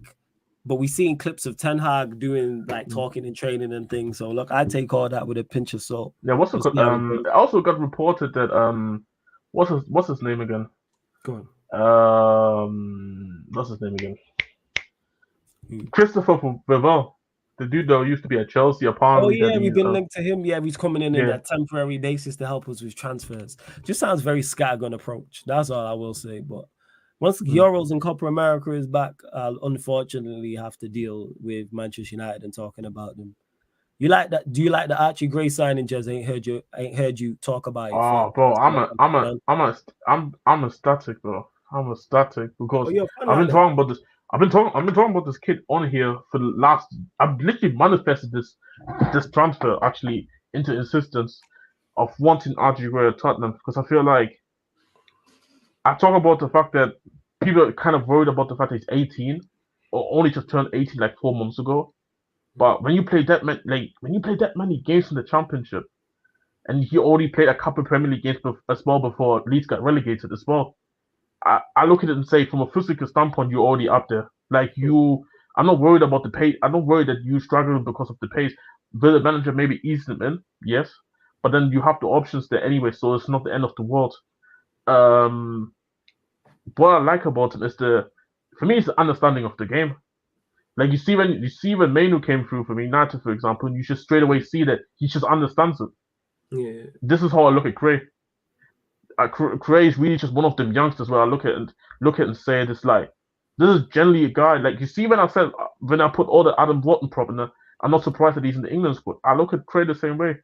But we've seen clips of Ten Hag doing like talking and training and things. So look, I take all that with a pinch of salt.
Yeah.
We'll see how it goes.
It also got reported that what's his name again?
Go on.
What's his name again? Christopher Vivell, the dude that used to be at Chelsea.
Oh
Apparently,
yeah,
that
we've been linked to him. Yeah, he's coming in
yeah.
that temporary basis to help us with transfers. Just sounds very scattergun approach. That's all I will say. But once Euros and Copa America is back, I'll unfortunately have to deal with Manchester United and talking about them. You like that? Do you like the Archie Gray signing, Jez? Ain't heard you talk about it.
Oh, bro, I'm ecstatic, bro. I'm ecstatic because
you're a fan
I've been
right there.
talking about this. I've been talking about this kid on here for the last. I've literally manifested this transfer actually into existence of wanting Archie Gray at Tottenham because I feel like I talk about the fact that people are kind of worried about the fact that he's 18 or only just turned 18 like 4 months ago. But when you play that many games in the championship, and he already played a couple of Premier League games as well before Leeds got relegated as well. I look at it and say, from a physical standpoint, you're already up there. I'm not worried about the pace. I'm not worried that you struggle because of the pace. Will the manager maybe ease them in? Yes, but then you have the options there anyway, so it's not the end of the world. What I like about him is for me, it's the understanding of the game. Like you see when Mainu came through for me, United, for example, and you just straight away see that he just understands it.
Yeah.
This is how I look at Cray. Cray is really just one of them youngsters where I look at and say this like this is generally a guy like you see when I put all the Adam Watson prop in there, I'm not surprised that he's in the England squad. I look at Cray the same way,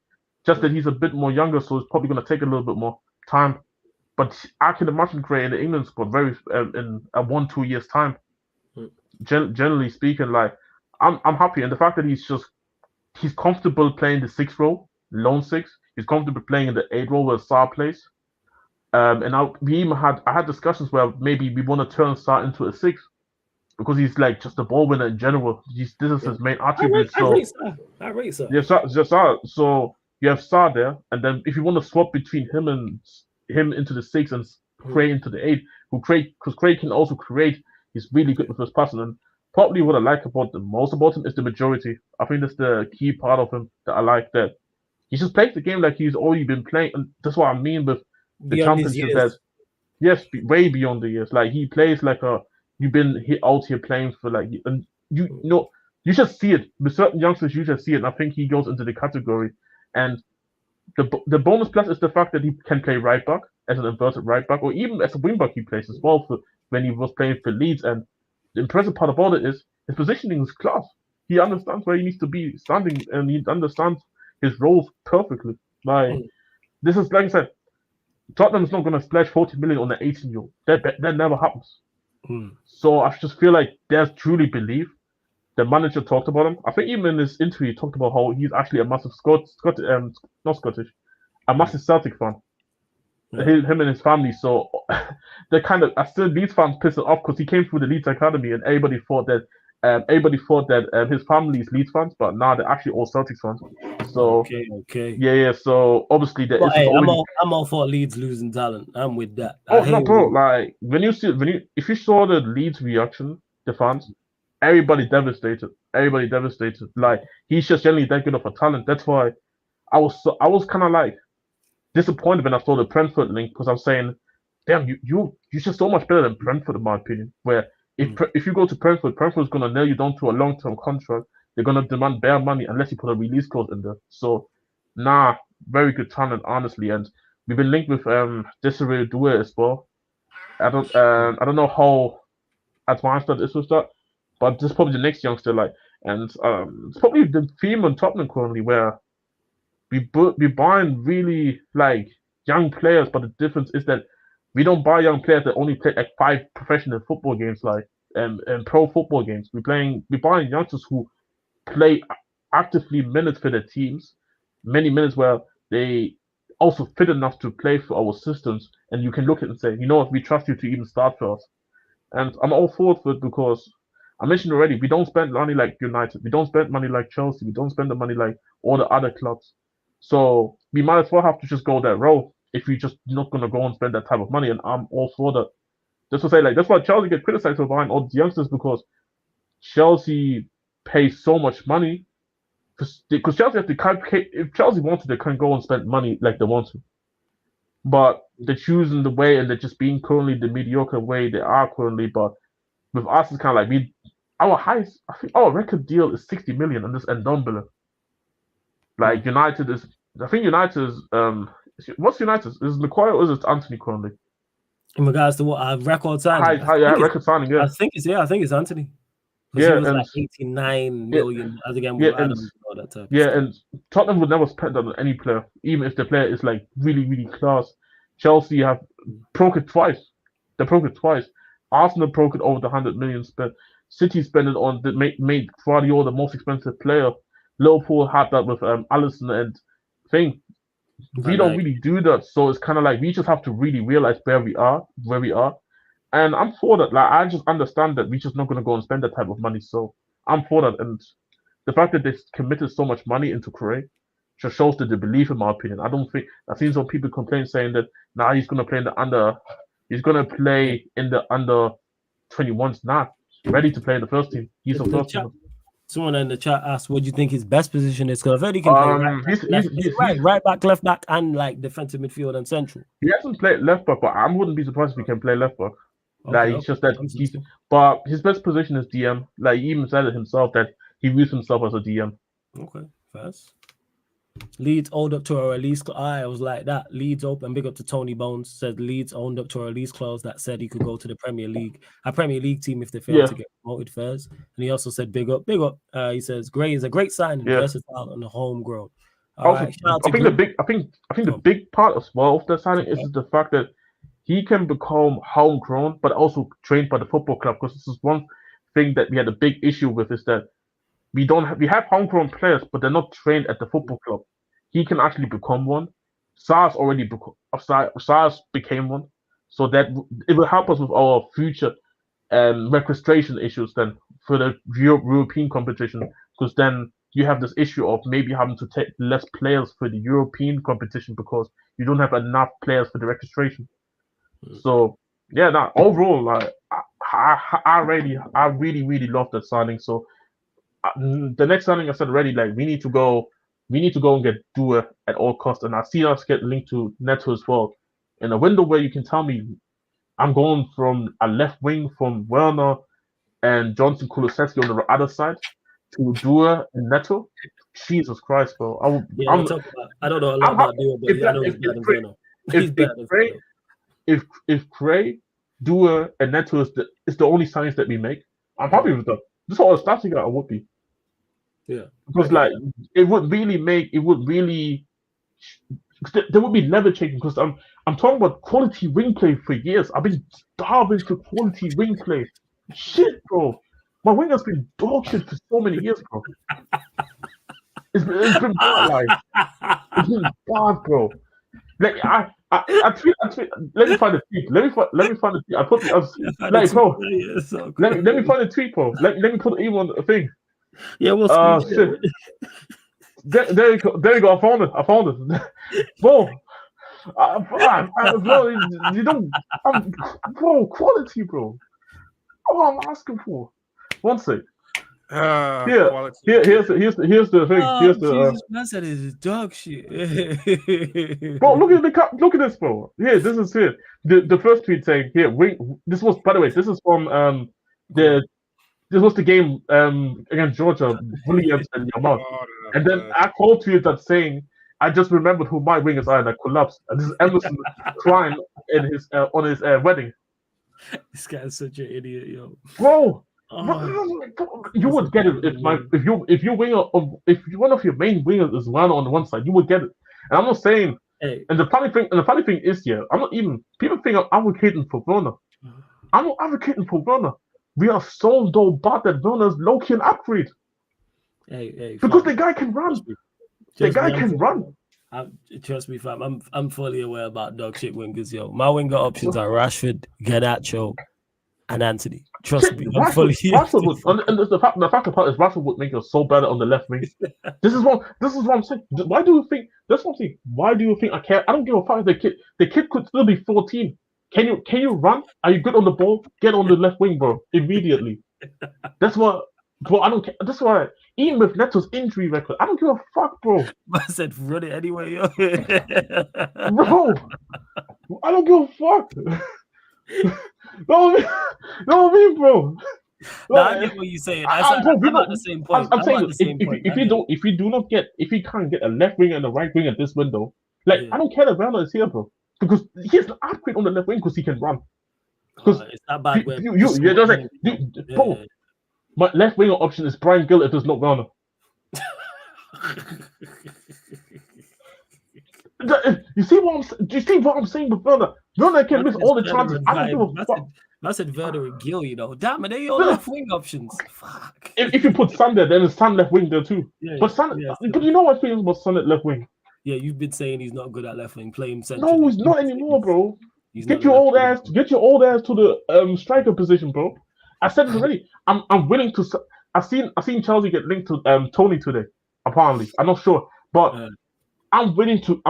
just that he's a bit more younger, so it's probably going to take a little bit more time. But I can imagine Cray in the England squad very in a 1-2 years time. Generally speaking, like I'm happy, and the fact that he's comfortable playing the 6th role, lone 6. He's comfortable playing in the 8th role where Sarr plays. And I had discussions where maybe we want to turn Sarr into a 6 because he's like just a ball winner in general. This is his main attribute.
I rate Sarr.
Yeah, Sarr. So you have Sarr there, and then if you want to swap between him into the 6 and Cray into the 8, because Cray can also create. He's really good with his passing, and probably what I like about the most about him is the maturity. I think that's the key part of him that I like. That he just plays the game like he's already been playing, and that's what I mean with the
Beyond his
championship.
years.
Yes, way beyond the years. Like he plays like you've been out here playing for like, and you know you just see it with certain youngsters. You just see it, and I think he goes into the category. And the bonus plus is the fact that he can play right back as an inverted right back, or even as a wing back he plays as well for when he was playing for Leeds. And the impressive part about it is his positioning is class. He understands where he needs to be standing, and he understands his roles perfectly. Like this is like I said, Tottenham's not going to splash 40 million on an 18-year-old. That never happens. So I just feel like there's truly belief. The manager talked about him. I think even in this interview, he talked about how he's actually a massive a massive Celtic fan.
Yeah.
Him and his family. So they kind of, I still Leeds fans piss it off because he came through the Leeds academy, and everybody thought that his family is Leeds fans, but now they're actually all Celtics fans. So
okay.
Yeah. So obviously there is.
I'm all for Leeds losing talent. I'm with that.
Oh no, bro! Like if you saw the Leeds reaction, the fans, everybody devastated. Like he's just generally that good of a talent. That's why I was kind of like disappointed when I saw the Brentford link because I'm saying damn, you're just so much better than Brentford, in my opinion. Where if you go to Brentford, Brentford's gonna nail you down to a long-term contract. They're gonna demand bare money unless you put a release clause in there. So, nah, very good talent, honestly. And we've been linked with Desiree Doué as well. I don't know how advanced that is with that, but this is probably the next youngster. Like, and it's probably the theme on Tottenham currently where we buying really like young players, but the difference is that we don't buy young players that only play like 5 professional football games, like and pro football games. We buying youngsters who play actively minutes for their teams, many minutes where they also fit enough to play for our systems, and you can look at it and say, you know what, we trust you to even start for us. And I'm all for it because I mentioned already, we don't spend money like United, we don't spend money like Chelsea, we don't spend the money like all the other clubs. So we might as well have to just go that road if we just not gonna go and spend that type of money. And I'm all for that. Just to say, like, that's why Chelsea get criticized for buying all the youngsters because Chelsea pays so much money because Chelsea have to if Chelsea wanted, they can go and spend money like they want to. But they're choosing the way and they're just being currently the mediocre way they are currently. But with us, it's kind of like our highest, I think our record deal is 60 million and this Ndombele. Like United is, I think United is, what's United? Is it Maguire or is it Anthony currently?
In regards to what record signing?
Record signing, yeah.
I think it's Anthony.
Yeah,
he was like 89 million as again with Adams and all that type.
Yeah, and Tottenham would never spend on any player, even if the player is like really, really class. Chelsea have broke it twice. They broke it twice. Arsenal broke it over the 100 million spent. City spent it on made Guardiola the most expensive player. Liverpool had that with Alisson and thing. We don't really do that, so it's kind of like we just have to really realize where we are, and I'm for that. Like I just understand that we're just not gonna go and spend that type of money. So I'm for that, and the fact that they committed so much money into Correa just shows that they believe, in my opinion. I don't think I've seen some people complain saying that now he's gonna play in the under 21s. Nah, ready to play in the first team. He's the first team.
Someone in the chat asked, "What do you think his best position is?" Because I've heard he can play right back, left back, and like defensive midfield and central.
He hasn't played left back, but I wouldn't be surprised if he can play left back. It's just that but his best position is DM. Like he even said it himself that he views himself as a DM.
Okay, first. Leeds owned up to a release. I was like that. Leeds open. Big up to Tony Bones. Said Leeds owned up to a release clause that said he could go to the Premier League, a Premier League team if they fail to get promoted first. And he also said big up. He says Gray is a great sign, versatile and homegrown.
I think the big part as well of that signing is the fact that he can become homegrown, but also trained by the football club. Because this is one thing that we had a big issue with is that we have homegrown players, but they're not trained at the football club. He can actually become one. SARS became one, so that it will help us with our future registration issues then for the European competition. Because then you have this issue of maybe having to take less players for the European competition because you don't have enough players for the registration. So yeah, overall, like I really love that signing. So the next signing I said already, like we need to go and get Dua at all costs, and I see us get linked to Neto as well. In a window where you can tell me I'm going from a left wing from Werner and Johnson Kulusevski on the other side to Dua and Neto. Jesus Christ, bro!
I don't know a lot about Dua, but I know he's better than Werner. He's better than Werner.
If Cray, Dua, and Neto is the only signings that we make, I'm happy with that. This is all the starting out would be.
Yeah.
Because it would really there would be level changing because I'm talking about quality wing play for years. I've been starving for quality wing play. Shit, bro. My wing has been dog shit for so many years, bro. It's been bad, it's been bad, bro. Like I tweet. Let me find the tweet. Let me find the tweet. I put bro. Let me find the tweet, bro. Let me put it even on the thing.
Yeah, we'll
shit. There you go. I found it. Bro. Bro, you don't. Bro, quality, bro. Oh, I'm asking for. One sec.
Quality.
Here's the thing.
Oh,
Here's the
Jesus, man said it's dog shit.
bro. Look at this, bro. Here, this is here. The first tweet saying here. This was, by the way, this is from the this was the game against Georgia, Williams and Yamal. And then I called tweet that saying, I just remembered who my wingers are that collapsed. And this is Emerson crying in his on his wedding.
This guy's such an idiot, yo.
Bro,
Oh,
you would get it if one of your main wingers is one on one side, you would get it. And I'm not saying.
hey,
And the funny thing is, yeah, I'm not even. People think I'm advocating for Werner. I'm not advocating for Werner. We are so bad that Werner's low key an upgrade
hey,
because
fam,
the guy can run.
trust
The guy
me,
can run.
Trust me, fam. I'm fully aware about dog shit wingers, yo. My winger options are Rashford, Garnacho, and Anthony. Trust me, I'm fully.
Rashford would, and the fact is Rashford would make us so better on the left wing. This is what I'm saying. Why do you think? That's what I'm saying. Why do you think I care? I don't give a fuck if the kid. The kid could still be 14. Can you run? Are you good on the ball? Get on the left wing, bro, immediately. That's what. Bro, I don't care. That's why. Even with Neto's injury record, I don't give a fuck, bro.
I said run it anyway, yo.
Bro, I don't give a fuck. No, me, bro.
Nah, I get what you're saying. I'm at the same point.
I'm saying if we can't get a left wing and a right wing at this window, like I don't care that Werner is here, bro, because he's an upgrade on the left wing because he can run. Because
it's that bad.
Bro, my left winger option is Brian Gill if there's not Werner. You see what I'm saying with Werner? Werner can miss all the chances. I don't give a fuck.
I said Werner and Gill, you know. Damn it, they your left wing options. Fuck.
If you put Son there, then it's Son left wing there too. But you know what feels about Son at left wing?
Yeah, you've been saying he's not good at left wing. Play him central.
No, he's not anymore, bro. Get your old ass to the striker position, bro. I said it already. I'm willing to. I've seen Chelsea get linked to Tony today. Apparently, I'm not sure, but I'm willing to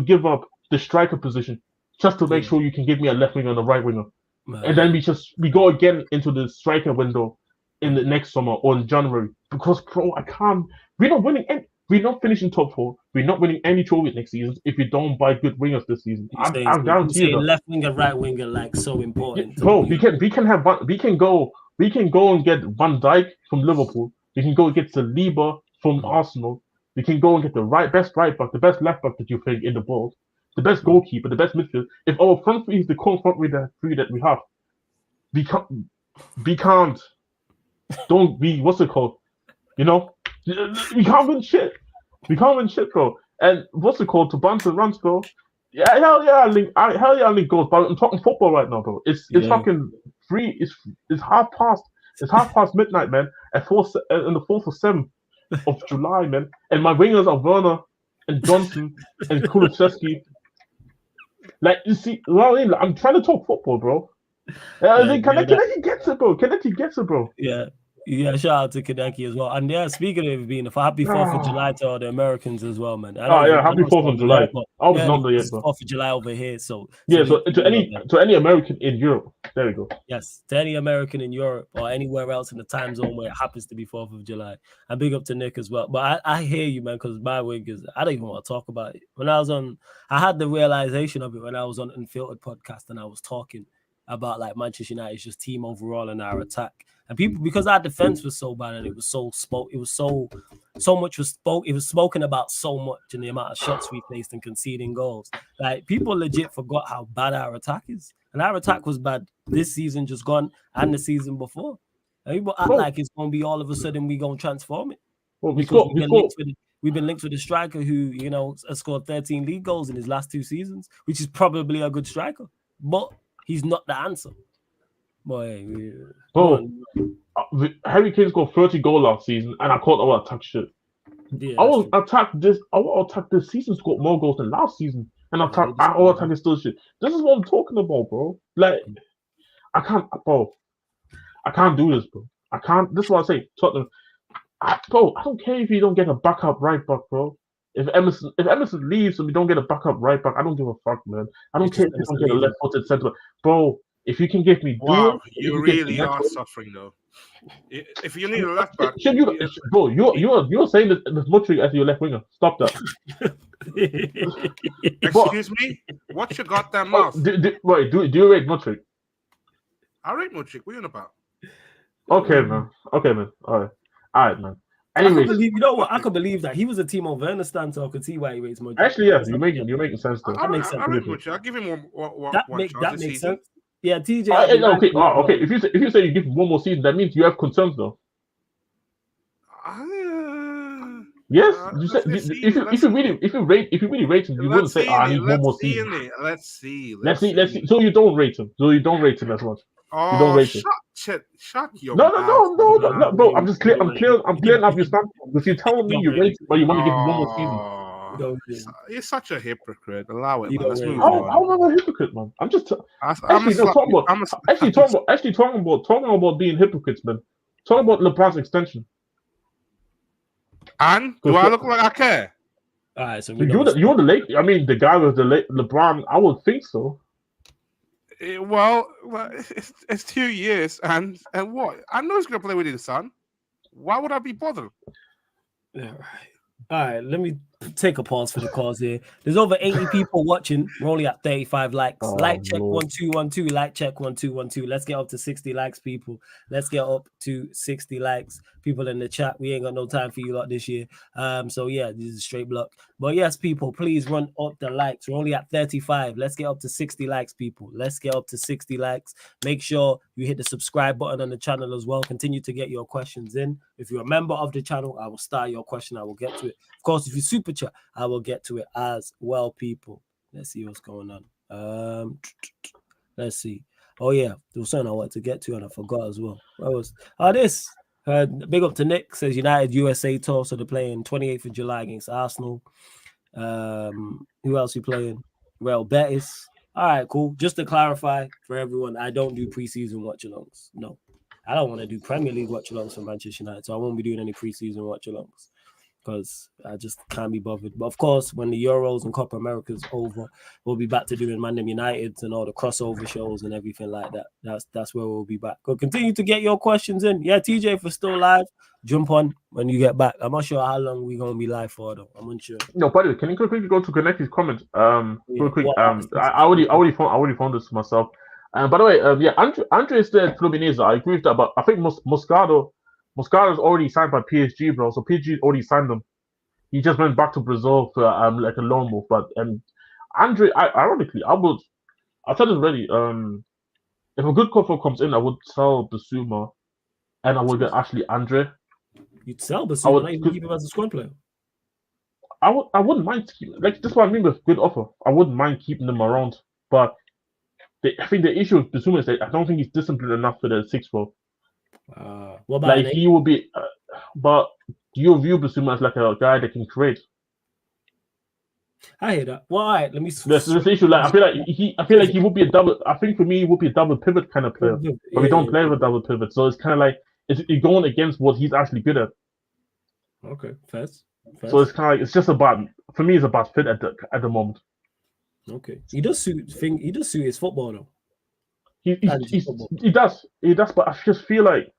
give up the striker position just to make sure you can give me a left winger and a right winger, and then we go again into the striker window in the next summer or in January because bro, I can't. We're not winning. We're not finishing top 4. We're not winning any trophies next season if we don't buy good wingers this season. I'm guaranteed that.
Left winger, right winger, like so important.
Bro, we can have one. We can go and get Van Dijk from Liverpool. We can go and get Saliba from Arsenal. We can go and get the best right back, the best left back that you think in the world, the best goalkeeper, the best midfield. If our front three is the core front three that we have, we can't. Don't be what's it called? You know. We can't win shit. Bro. And what's it called? To bounce and runs, bro. Yeah, hell yeah, Link goes. But I'm talking football right now, bro. It's fucking free. It's half past. It's half past midnight, man. At in the 4th or 7th of July, man. And my wingers are Werner and Johnson and Kulusevski. Like you see, I'm trying to talk football, bro. Kaneki gets it, bro.
Yeah, shout out to Kaneki as well. And speaking of being a happy 4th of July to all the Americans as well, man.
Happy 4th of July. I was not there yet, bro.
4th of July over here, so
to any American in Europe, there we go.
Yes, to any American in Europe or anywhere else in the time zone where it happens to be 4th of July. And big up to Nick as well. But I hear you, man, because my wig is, I don't even want to talk about it. I had the realization of it when I was on Unfiltered podcast and I was talking about like Manchester United's just team overall and our attack. And people, because our defense was so bad and it was so much was spoken about so much in the amount of shots we faced and conceding goals. Like people legit forgot how bad our attack is. And our attack was bad this season just gone and the season before. And people act like it's gonna be all of a sudden we gonna transform it. We've been linked with a striker who, you know, has scored 13 league goals in his last 2 seasons, which is probably a good striker. But he's not the answer. Boy,
Harry Kane's got 30 goals last season, and I caught our attack shit.
Yeah,
our attack this season scored more goals than last season, and our attack is still shit. This is what I'm talking about, bro. Like, I can't do this, bro. I can't. This is what I say, Tottenham. I don't care if you don't get a backup right back, bro. If Emerson leaves and we don't get a backup right back, I don't give a fuck, man. I don't care if we don't get a left-footed centre, bro. If you can give me
Wow,
Duel,
you
give me
really are
Neto,
suffering though. If you need a left back,
should you, bro? You're saying this Mudryk as your left winger. Stop that.
excuse me. What's your goddamn mouth?
Wait, do you rate Mudryk?
I rate Mudryk. What are you on about?
Okay, man. Okay, man. All right, man.
I can
Anyways,
believe, you know what? I could believe that he was a Timo Werner stand, so I could see why he rates Mudryk.
actually, yeah, you're making sense though.
That makes sense.
I rate Mudryk. I'll give him one
That
chance
makes
this season.
sense. Yeah, TJ. I'll be
Okay,
right
okay. If you say you give him one more season, that means you have concerns though. Yes, you said if you really rate him, you wouldn't say, I need one more season.
Let's see.
So you don't rate him. So you don't rate him as much. You don't rate him.
Shut your
No, bro. I'm clearing up your stand because you're telling me you rate him, but you want to give him one more season.
You're such a hypocrite. Allow it, man. Let's move
How
on.
am I a hypocrite, man? I'm just talking about being hypocrites, man. Talking about LeBron's extension.
And do I look like I care?
All right, so
you're the late. I mean, the guy was the late LeBron. I would think so.
Well, it's 2 years, and what? I know he's gonna play with his son. Why would I be bothered?
Yeah, right. All right, let me take a pause for the cause here. There's over 80 people watching. We're only at 35 likes. Like check 1212. Like check 1212. Let's get up to 60 likes, people. Let's get up to 60 likes. People in the chat, we ain't got no time for you lot this year. So yeah, this is straight block. But yes, people, please run up the likes. We're only at 35. Let's get up to 60 likes, people. Let's get up to 60 likes. Make sure you hit the subscribe button on the channel as well. Continue to get your questions in. If you're a member of the channel, I will start your question. I will get to it. Of course, if you super chat, I will get to it as well, people. Let's see what's going on. Let's see. Oh yeah, there was something I wanted to get to and I forgot as well. What was this? Big up to Nick, says United USA tour, so they're playing 28th of July against Arsenal. Who else we playing? Real Betis. All right, cool. Just to clarify for everyone, I don't do preseason watch-alongs. No, I don't want to do Premier League watch-alongs for Manchester United, so I won't be doing any preseason watch-alongs because I just can't be bothered. But of course, when the Euros and Copa America's over, we'll be back to doing Man United and all the crossover shows and everything like that. That's where we'll be back. Go continue to get your questions in. Yeah, TJ, if we're still live, jump on when you get back. I'm not sure how long we're gonna be live for though. I'm unsure.
No, by the way, can you quickly go to connect his comments? Real quick. I already found this myself. By the way, yeah, Andre said Fluminense. I agree with that, but I think Moscato's already signed by PSG, bro. So PSG already signed him. He just went back to Brazil for like a loan move. But Andre, ironically, I said it already. If a good offer comes in, I would sell Basuma, and I would get actually Andre.
You'd sell Basuma, not even keep him as a squad player.
I wouldn't mind like that's what I mean with good offer. I wouldn't mind keeping them around, but I think the issue with Basuma is that I don't think he's disciplined enough for the sixth role.
What about
like he will be, but do you view Basuma as like a guy that can create?
I hear that. Well, all right, let me.
There's this issue. Like I feel like he would be a double. I think for me, he would be a double pivot kind of player, but we don't play with double pivot, so it's kind of like it's going against what he's actually good at.
Okay, fair.
So it's kind of like it's just about for me. It's about fit at the moment.
Okay, he does suit his football though.
He does, but I just feel like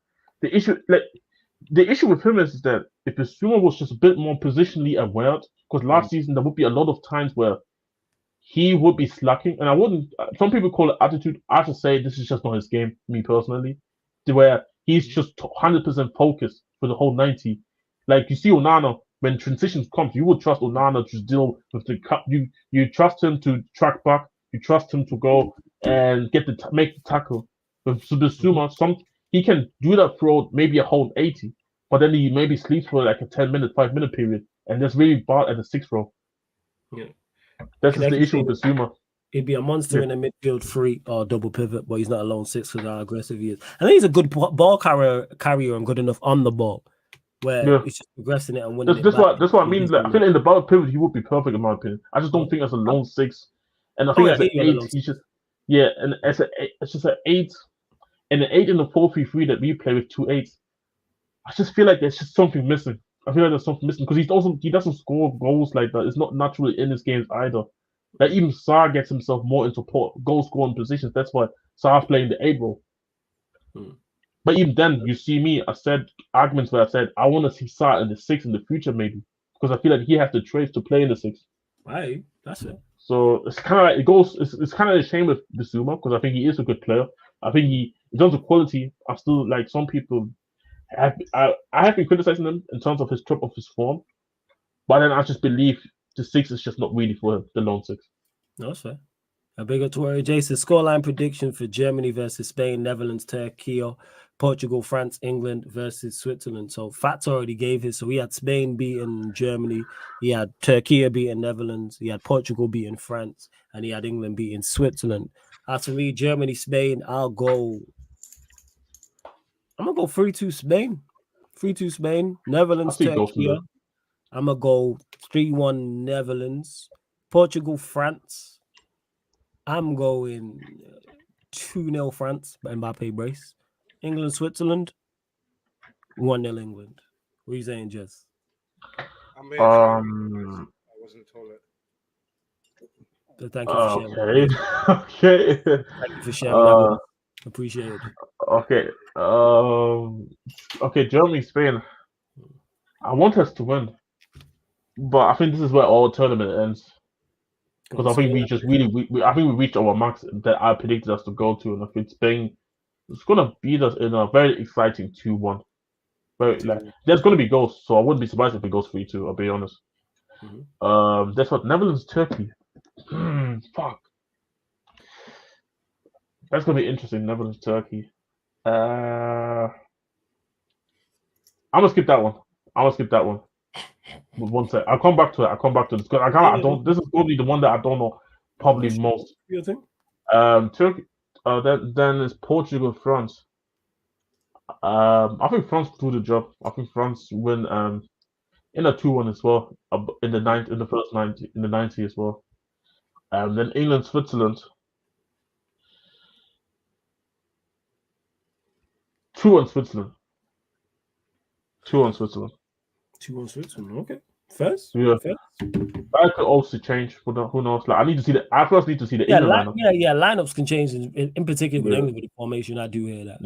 the issue with him is that if Basuma was just a bit more positionally aware, because last season there would be a lot of times where he would be slacking, and I wouldn't. Some people call it attitude. I just say this is just not his game, me personally, to where he's just 100% focused for the whole 90. Like you see Onana, when transitions come, you would trust Onana to deal with the cup. You trust him to track back. You trust him to go and make the tackle. With Basuma, he can do that for maybe a whole 80, but then he maybe sleeps for like a 5-minute period, and that's really bad at the sixth row.
Yeah,
that's just the issue with Basuma.
He'd be a monster in the midfield, free or double pivot, but he's not a lone six because how aggressive he is. I think he's a good ball carrier and good enough on the ball, where he's just progressing it and winning.
That's what I mean. Like, I feel like in the ball pivot he would be perfect in my opinion. I just don't think as a lone six, and I think as an 8, he's just and as it's just an 8. And the 8 in the 4-3-3 that we play with 2 8s, I just feel like there's just something missing. I feel like there's something missing because he doesn't score goals like that. It's not naturally in his games either. Like even Saka gets himself more into goal scoring positions. That's why Salah playing the 8 role. But even then, you see me. I said arguments where I said I want to see Salah in the 6 in the future, maybe because I feel like he has the traits to play in the 6.
Right, that's it.
So it's kind of like it goes. It's kind of a shame with Bissouma because I think he is a good player. I think in terms of quality, I still like some people. I have been criticizing him in terms of his drop of his form, but then I just believe the 6 is just not really for him, the lone 6.
No, that's fair. A big up to Jason. Scoreline prediction for Germany versus Spain, Netherlands, Turkey, Portugal, France, England versus Switzerland. So Fats already gave his. So he had Spain beating Germany, he had Turkey beating Netherlands, he had Portugal beating France, and he had England beating Switzerland. As for me, Germany, Spain, I'm gonna go 3-2 Spain. 3-2 Spain. Netherlands, Turkey. I'm gonna go 3-1 Netherlands. Portugal, France. I'm going 2-0 France by Mbappe brace. England, Switzerland, 1-0 England. What are you saying, Jess?
I wasn't told it.
So thank you for sharing.
Okay.
Thank you for sharing that with us. Appreciate it.
Okay. Okay, Germany, Spain. I want us to win. But I think this is where our tournament ends. Because I think we just I think we reached our max that I predicted us to go to, and I think Spain is gonna beat us in a very exciting 2-1. Very there's gonna be goals, so I wouldn't be surprised if it goes 3-2. I'll be honest. That's what Netherlands, Turkey. Fuck. That's gonna be interesting. Netherlands, Turkey. I'm gonna skip that one. One sec. I'll come back to this. I don't. This is probably the one that I don't know probably most.
You think?
Turkey. Then it's Portugal, France. I think France do the job. I think France win. In a 2-1 as well. In the first 90, in the 90 as well. Then England, Switzerland. 2-1 Switzerland. 2-1 Switzerland.
2-1 Switzerland. Okay. First?
Yeah.
First?
That could also change. Who knows? Like I first need to see the England lineup.
Lineups can change in particular with England with the formation. I do hear that.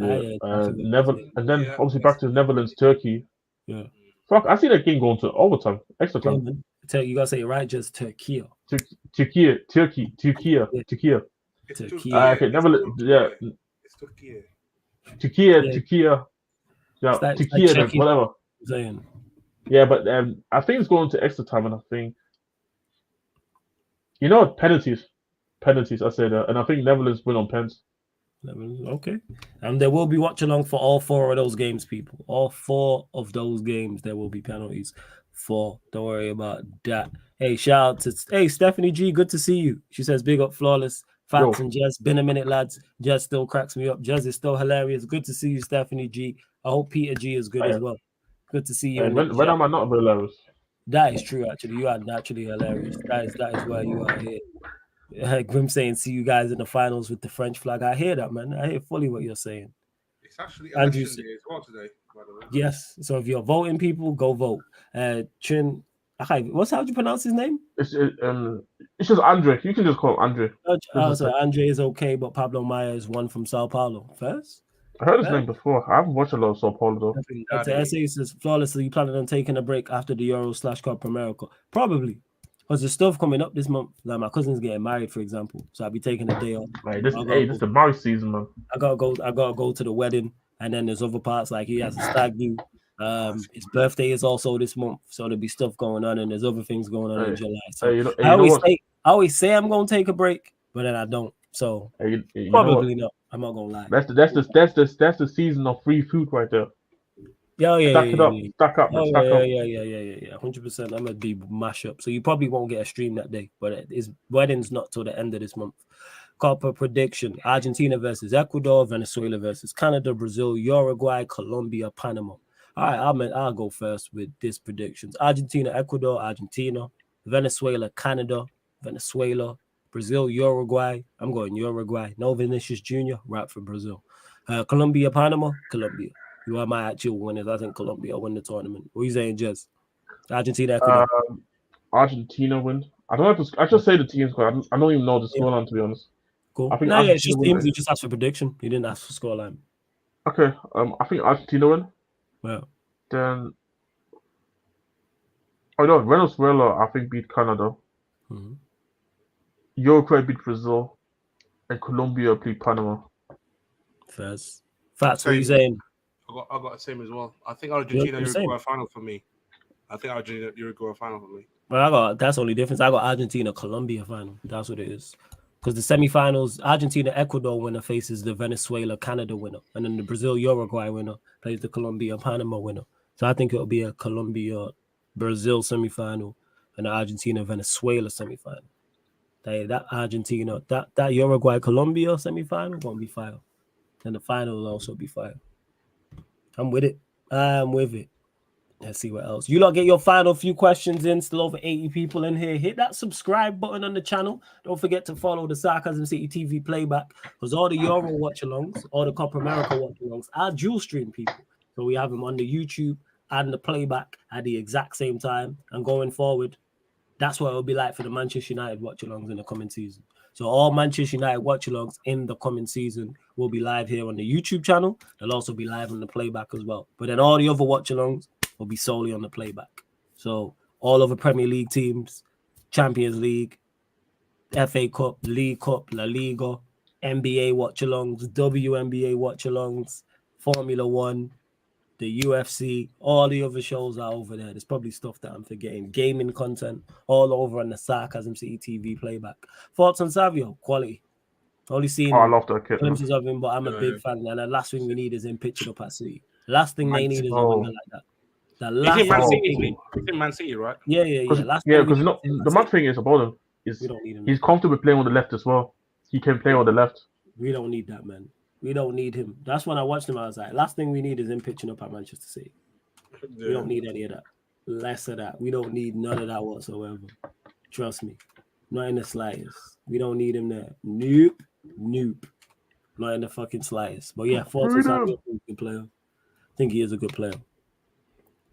And then obviously back to the Netherlands, Turkey.
Yeah.
Fuck, I see that game going to overtime, extra time.
You gotta say it right, just Turkey.
Turkey. Okay, Netherlands. Yeah.
It's Turkey.
Turkey. Yeah, Turkey. Whatever.
Saying.
Yeah, but I think it's going to extra time, and I think penalties. I say that, and I think Netherlands win on pens.
Okay, and there will be watch along for all 4 of those games, people. All 4 of those games, there will be penalties for. Don't worry about that. Hey, shout out to Stephanie G. Good to see you. She says, "Big up, flawless Fats and Jess. Been a minute, lads. Jess still cracks me up. Jess is still hilarious. Good to see you, Stephanie G. I hope Peter G is good as well. Good to see you.
When am I not hilarious?
That is true. Actually, you are naturally hilarious. That is why you are here. Grim saying, "See you guys in the finals with the French flag." I hear that, man. I hear fully what you're saying.
It's actually election day as well today, by the way.
Yes. So if you're voting, people, go vote. Chin, how do you pronounce his name?
It's just Andre. You can just call him Andre.
So Andre is okay, but Pablo Maya is one from Sao Paulo. First,
I heard his name before. I haven't watched a lot of Sao Paulo though.
SA says flawlessly. You planning on taking a break after the Euro/Copa America? Probably. Because there's stuff coming up this month. Like my cousin's getting married, for example. So I'll be taking a day off.
This is the marriage season, man.
I gotta go to the wedding, and then there's other parts like he has a stag do. His birthday is also this month, so there'll be stuff going on, and there's other things going on in July. So I always say I'm gonna take a break, but then I don't. So probably not. I'm not gonna lie.
That's the season of free food right there. Stack up.
100%. I'm gonna be mash up. So you probably won't get a stream that day, but his wedding's not till the end of this month. Copa prediction: Argentina versus Ecuador, Venezuela versus Canada, Brazil, Uruguay, Colombia, Panama. All right, I'll go first with this predictions: Argentina, Ecuador, Argentina, Venezuela, Canada, Venezuela, Brazil, Uruguay. I'm going Uruguay. No Vinicius Jr. Right for Brazil. Colombia, Panama, Colombia. You are my actual winners. I think Colombia will win the tournament. What are you saying, Jez? Argentina, Ecuador.
Argentina win. I don't have to. I just say the teams, but I don't even know the scoreline, to be honest.
Cool.
I think
No, yeah, it's
Argentina
just
win.
teams. You just asked for prediction. You didn't ask for scoreline.
Okay. I think Argentina win.
Well,
Then. Oh no, Venezuela I think beat Canada.
mhm.
Uruguay beat Brazil, and Colombia beat Panama.
Fats. What are you
Same.
saying?
I got the same as well. I think
You're
Argentina
the same.
Uruguay final for me. I think Argentina Uruguay final for me.
Well, that's the only difference. I got Argentina Colombia final. That's what it is. Because the semifinals, Argentina Ecuador winner faces the Venezuela Canada winner, and then the Brazil Uruguay winner plays the Colombia Panama winner. So I think it'll be a Colombia Brazil semifinal and the Argentina Venezuela semifinal. That Argentina, that Uruguay Colombia semifinal gonna be fire. And the final will also be fire. I'm with it. I'm with it. Let's see what else. You lot get your final few questions in. Still over 80 people in here. Hit that subscribe button on the channel. Don't forget to follow the Sarcasm City TV playback, because all the Euro watch-alongs, all the Copa America watch-alongs are dual stream people. So we have them on the YouTube and the playback at the exact same time. And going forward, that's what it'll be like for the Manchester United watch-alongs in the coming season. So all Manchester United watch-alongs in the coming season will be live here on the YouTube channel. They'll also be live on the playback as well. But then all the other watch-alongs will be solely on the playback. So all other Premier League teams, Champions League, FA Cup, League Cup, La Liga, NBA watch-alongs, WNBA watch-alongs, Formula One, the UFC, all the other shows are over there. There's probably stuff that I'm forgetting. Gaming content all over on the Sarcasm City TV playback. Thoughts on Savio? Quality. Only seen
I love that kid.
glimpses of him, but I'm a big fan. And the last thing we need is him pitching up at City. The last thing they need is a winger like that. The last
He's in Man City,
thing-
isn't he? He's in Man City, right?
Yeah. Last thing we
Because
need
the
is
mad thing is about him is
we don't need him.
he's comfortable playing on the left as well. He can play on the left.
We don't need that, man. We don't need him. That's when I watched him. I was like, last thing we need is him pitching up at Manchester City.
Yeah.
We don't need any of that. Less of that. We don't need none of that whatsoever. Trust me. Not in the slightest. We don't need him there. Nope. Not in the fucking slightest. But yeah, Forza Savio is a good player. I think he is a good player.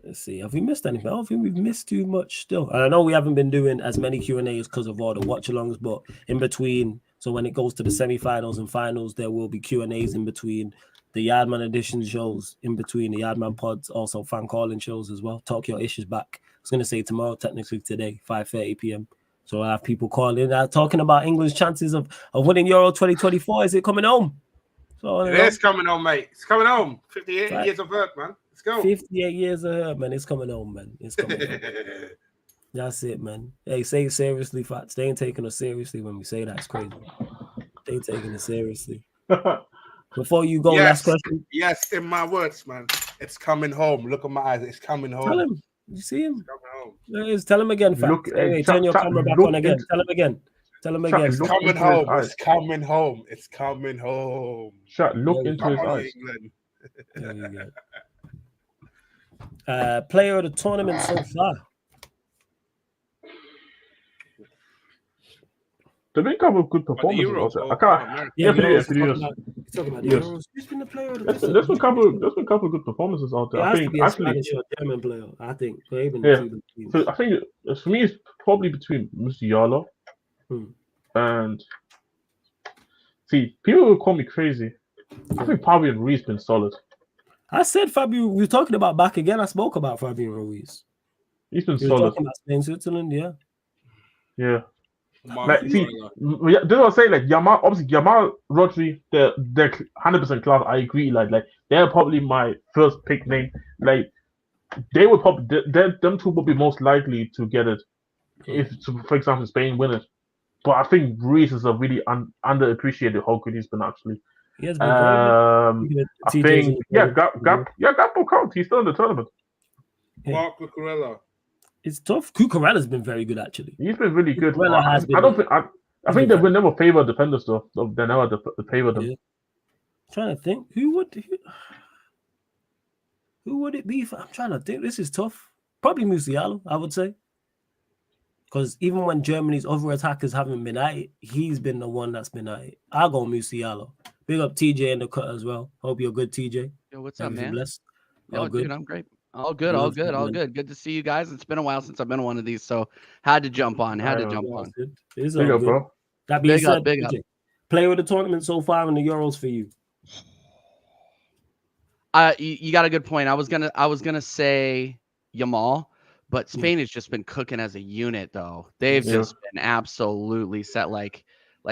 Let's see. Have we missed anything? I don't think we've missed too much still. And I know we haven't been doing as many Q&As because of all the watch-alongs, but in between, so when it goes to the semi-finals and finals, there will be Q&As in between. The Yardman edition shows in between, the Yardman pods, also fan calling shows as well. Talk your issues back. I was going to say tomorrow, technically today, 5:30 p.m. So I have people calling talking about England's chances of winning Euro 2024. Is it coming home? So
It is coming home, mate. It's coming home. 58
Right.
years of work, man. Let's go.
58 years of her, man. It's coming home, man. It's coming home. That's it, man. Hey, say it seriously, Fats. They ain't taking us seriously when we say that. It's crazy. They ain't taking it seriously. Before you go, last question.
Yes, in my words, man. It's coming home. Look at my eyes. It's coming home.
Tell him. You see him?
It's coming home.
There it is. Tell him again, Fats.
Look,
Hey, turn your camera back on again. Tell him again. Tell him again.
It's
Look
coming
into his
home.
eyes.
It's coming home. It's coming home.
Look
Yeah,
into
Come
his
on,
eyes.
England.
There you go. Player of the tournament so far.
They make up a good performances.
Euros
also.
or
I can't.
America?
Yeah, for the
Euros,
years.
he's talking about the
Yes.
Euros. Who's been the player of the
There's
tournament?
been a couple of good performances out there.
It
I
has to
think
be a
actually,
Spanish or German player, I think. Or even
Yeah.
the teams.
so I think for me it's probably between Musiala
Hmm.
and people will call me crazy. I think Fabian Ruiz been solid.
I said Fabio. We were talking about back again. I spoke about Fabio Ruiz.
He's been
We were
solid.
talking about Spain, Switzerland. Yeah.
Yeah.
Mark
Like, see,
Cucurella.
this was saying like Yamal, obviously Yamal, Rodri, they're 100% class. I agree. Like they're probably my first pick name. Like they would probably them two would be most likely to get it if, for example, Spain win it. But I think Ruiz is a really underappreciated how good he's been actually.
He has been very good.
I think Gakpo count. He's still in the tournament.
Mark Cucurella.
It's tough. Cucurella's been very good actually.
He's been really good.
Cucurella has been.
I think they will never favor defenders though. They never favor them.
Yeah. Trying to think who would it be? I'm trying to think. This is tough. Probably Musiala, I would say. Because even when Germany's other attackers haven't been at it, he's been the one that's been at it. I'll go Musiala. Big up TJ in the cut as well. Hope you're good, TJ.
Yo, what's up,
Everything
man?
blessed.
Yo,
All good.
dude, I'm great. All good,
I
all
love
good,
that,
all
man.
good. Good to see you guys. It's been a while since I've been on one of these, so had to jump on.
Yeah,
It is all
Big up,
good.
bro.
That being
Big up,
said,
big up.
TJ, Player of the tournament so far in the Euros for you?
You got a good point. I was gonna say Yamal, but Spain has just been cooking as a unit, though. They've just been absolutely set. Like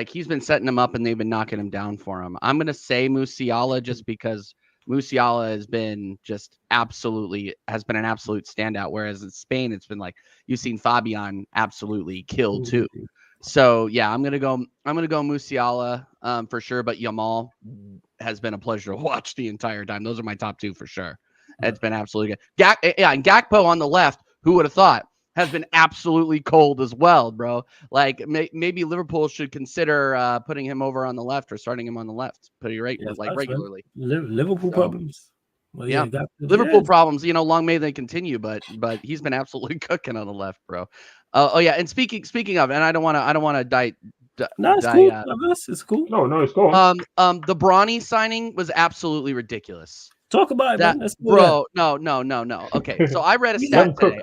he's been setting them up, and they've been knocking him down for him. I'm gonna say Musiala just because Musiala has been an absolute standout. Whereas in Spain, it's been like you've seen Fabian absolutely kill too. So yeah, I'm gonna go Musiala for sure, but Yamal has been a pleasure to watch the entire time. Those are my top two for sure. It's been absolutely good. And Gakpo on the left, who would have thought, has been absolutely cold as well, bro. Like maybe Liverpool should consider putting him over on the left or starting him on the left pretty regularly.
Liverpool problems. Well,
yeah, Liverpool problems. Long may they continue, but he's been absolutely cooking on the left, bro. Oh yeah, and speaking of, and I don't want to
No, it's cool. It's cool.
No, it's cool.
The Bronny signing was absolutely ridiculous.
Talk about
that,
it,
bro. No. Okay, so I read a stat today.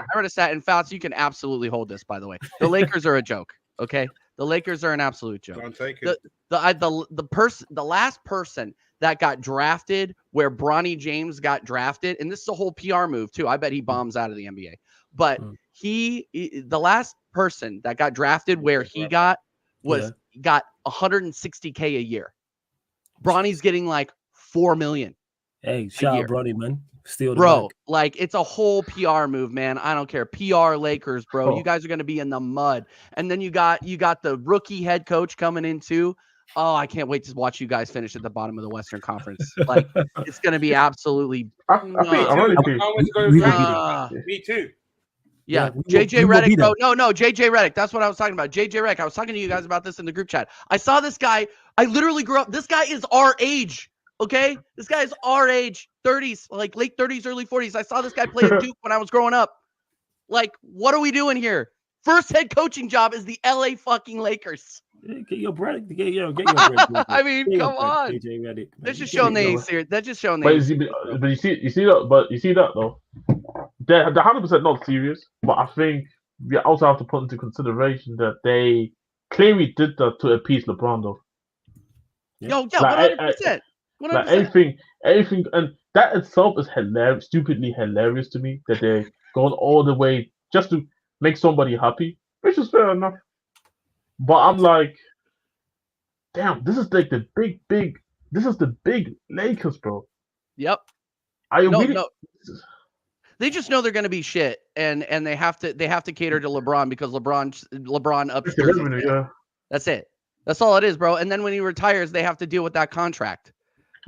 And Fouts, you can absolutely hold this. By the way, the Lakers are a joke. Okay, the Lakers are an absolute joke.
Don't take it.
The last person that got drafted where Bronny James got drafted, and this is a whole PR move too. I bet he bombs out of the NBA. But the last person that got drafted where he got 160K a year. Bronny's getting like $4 million.
Hey, shout out Bronny, man. Steal the
bro,
mic.
like it's a whole PR move, man. I don't care. PR Lakers, bro. You guys are gonna be in the mud. And then you got the rookie head coach coming in too. Oh, I can't wait to watch you guys finish at the bottom of the Western Conference. Like it's gonna be absolutely.
Me too.
Yeah, JJ Redick, bro. No, JJ Redick. That's what I was talking about. JJ Redick. I was talking to you guys about this in the group chat. I saw this guy. I literally grew up. This guy is our age. Okay, this guy is our age, 30s, like late 30s, early 40s. I saw this guy play at Duke when I was growing up. Like, what are we doing here? First head coaching job is the LA fucking Lakers.
Get your bread. Get your bread.
I mean, come on. That's just showing they ain't serious. That's just showing they ain't serious.
But you see that though. They're 100% not serious. But I think we also have to put into consideration that they clearly did that to appease LeBron though.
Yo, yeah, 100%.
Like everything, and that itself is hilarious, stupidly hilarious to me that they're going all the way just to make somebody happy, which is fair enough. But I'm like, damn, this is like the big Lakers, bro.
Yep.
No.
They just know they're going to be shit, and they have to cater to LeBron because LeBron ups jersey.
Yeah.
That's it. That's all it is, bro. And then when he retires, they have to deal with that contract.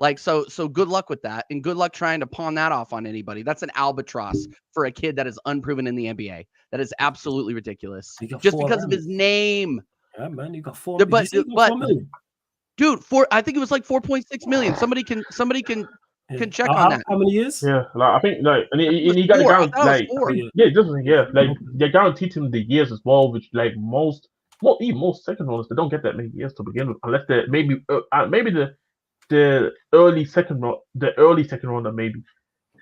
Like, so good luck with that, and good luck trying to pawn that off on anybody. That's an albatross for a kid that is unproven in the NBA. That is absolutely ridiculous. Just because of his name.
Yeah, man, you got 4
million. Dude, I think it was like 4.6 million. Somebody can check on that.
How many years?
Yeah, like I think like and he got guaranteed like they guaranteed him the years as well, which like most second runners, they don't get that many years to begin with, unless they're maybe the early second runner maybe.